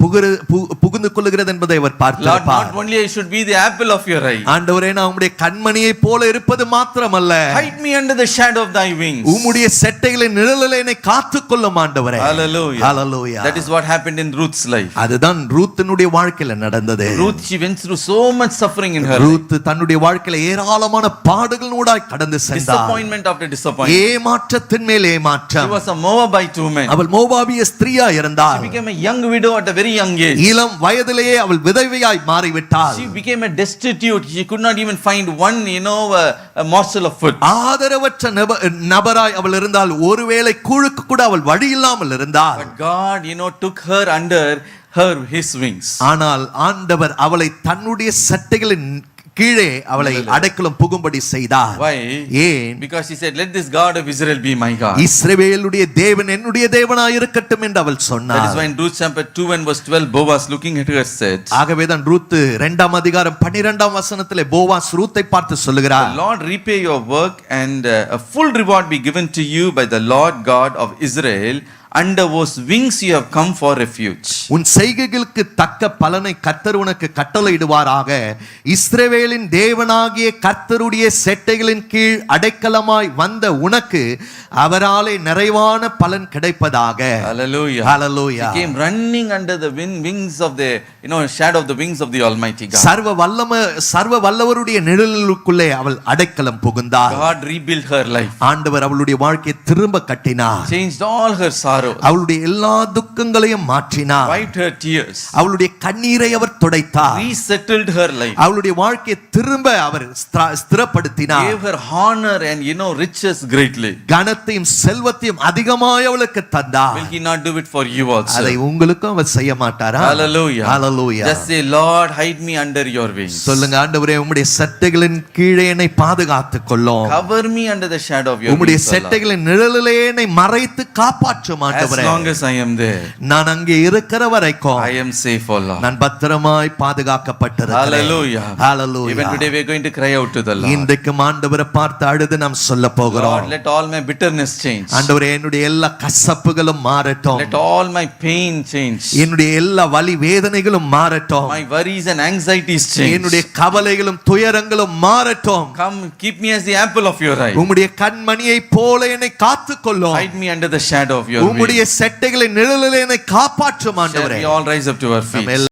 புகுந்து கொள்ளுகிறது என்பதை அவர் Lord, பார்த்தார். not only I should be the apple of your eye. ஆண்டவரே நான் உம்முடைய கண்மணியை போல இருப்பது மாத்திரமல்ல, Hide me under the shadow of thy wings. உம்முடைய சட்டைகளின் நிழலிலே என்னை காத்துக்கொள்ளும் ஆண்டவரே. Hallelujah. Hallelujah. That is what happened in Ruth's life. அதுதான் ரூத்தினுடைய வாழ்க்கையில நடந்தது. Ruth, she went through so much suffering in her life. Ruth தன்னுடைய வாழ்க்கையில ஏராளமான பாடுகளூடாய் கடந்து சென்றார். Disappointment after disappointment. ஏமாற்றத்தின் மேல் She ஏமாற்றம். was a Moabite woman. அவள் மோவாபிய ஸ்திரீயா She இருந்தாள். became a young widow at a very young age. இளம் வயதிலேயே அவள் விதவையாய் மாறிவிட்டாள். She became a destitute. She could not even find one, a morsel of food. ஆதரவற்ற நபராய் அவள் இருந்தால், ஒருவேளை கூழுக்கு கூட அவள் வழி இல்லாமல் இருந்தாள். But God, took her under his wings. ஆனால் ஆண்டவர் அவளை தன்னுடைய சட்டைகளின் கீழே அவளை அடைக்கலம் புகும்படி செய்தார். Why? ஏன்? Because he said, let this God of Israel be my God. இஸ்ரவேலுடைய தேவன் என்னுடைய தேவனாய் இருக்கட்டும் என்று அவள் சொன்னார். That is why in Ruth chapter 2 and verse 12, Boaz looking at her said, ஆகவேதான் ரூத் 2ஆம் அதிகாரம் 12ஆம் வசனத்திலே போவாஸ் ரூத்தை பார்த்து சொல்லுகிறார், the Lord repay your work and a full reward be given to you by the Lord God of Israel. Under whose wings you have come for refuge. உன் செய்கைகளுக்கு தக்க பலனை கர்த்தர் உனக்கு கட்டளையிடுவாராக. இஸ்ரவேலின் தேவனாகிய கர்த்தருடைய செட்டைகளின் கீழ் அடைக்கலமாய் வந்த உனக்கு அவராலே நிறைவான பலன் கிடைப்பதாக. Hallelujah. Hallelujah. She came running under the wings of the, shadow of the wings of the Almighty God. சர்வ வல்லவருடைய நிழலுக்குள்ளே அவள் அடைக்கலம் புகுந்தார். God rebuilt her life. ஆண்டவர் அவளுடைய வாழ்க்கையை திரும்ப கட்டினார். Changed all her sorrows. அவளுடைய எல்லா துக்கங்களையும் மாற்றினார். Wiped her tears. அவளுடைய கண்ணீரை அவர் துடைத்தார். Resettled her life. அவளுடைய வாழ்க்கையை திரும்ப அவர் ஸ்திரப்படுத்தினார். Gave her honor and riches greatly. கனத்தையும் செல்வத்தையும் அதிகமாய் அவளுக்கு தந்தார். Will he not do it for you also? அதை உங்களுக்கும் அவர் செய்ய மாட்டாரா? Hallelujah. Hallelujah. Just say, Lord, hide me under your wings. சொல்லுங்க, ஆண்டவரே உம்முடைய சட்டைகளின் கீழே என்னை பாதுகாத்துக் கொள்ளும். Cover me under the shadow of your wings. உம்முடைய சட்டைகளின் நிழலிலே என்னை மறைத்து காப்பாற்றும் ஆண்டவரே. As long as I am there, நான் அங்கே இருக்கிற வரைக்கும் I am safe, O Lord. நான் பத்திரமாய் பாதுகாக்கப்பட்டிருக்கிறேன். Hallelujah. Hallelujah. Even today we are going to cry out to the Lord. இன்றைக்கு ஆண்டவரை பார்த்து அழுது நாம் சொல்ல போகிறோம். Lord, let all my bitterness change. ஆண்டவரே என்னுடைய எல்லா கசப்புகளும் மாறட்டும். Let all my pain change. என்னுடைய எல்லா வலி வேதனைகளும் மாறட்டும். My worries and anxieties change. என்னுடைய கவலைகளும் துயரங்களும் மாறட்டும். Come, keep me as the apple of your eye. உம்முடைய கண்மணியை போல என்னை காத்துக்கொள்ளும். Hide me under the shadow of your wings. உம்முடைய செட்டைகளை நிழலிலே என்னை காப்பாற்றும் ஆண்டவரே. Shall we all rise up to our feet?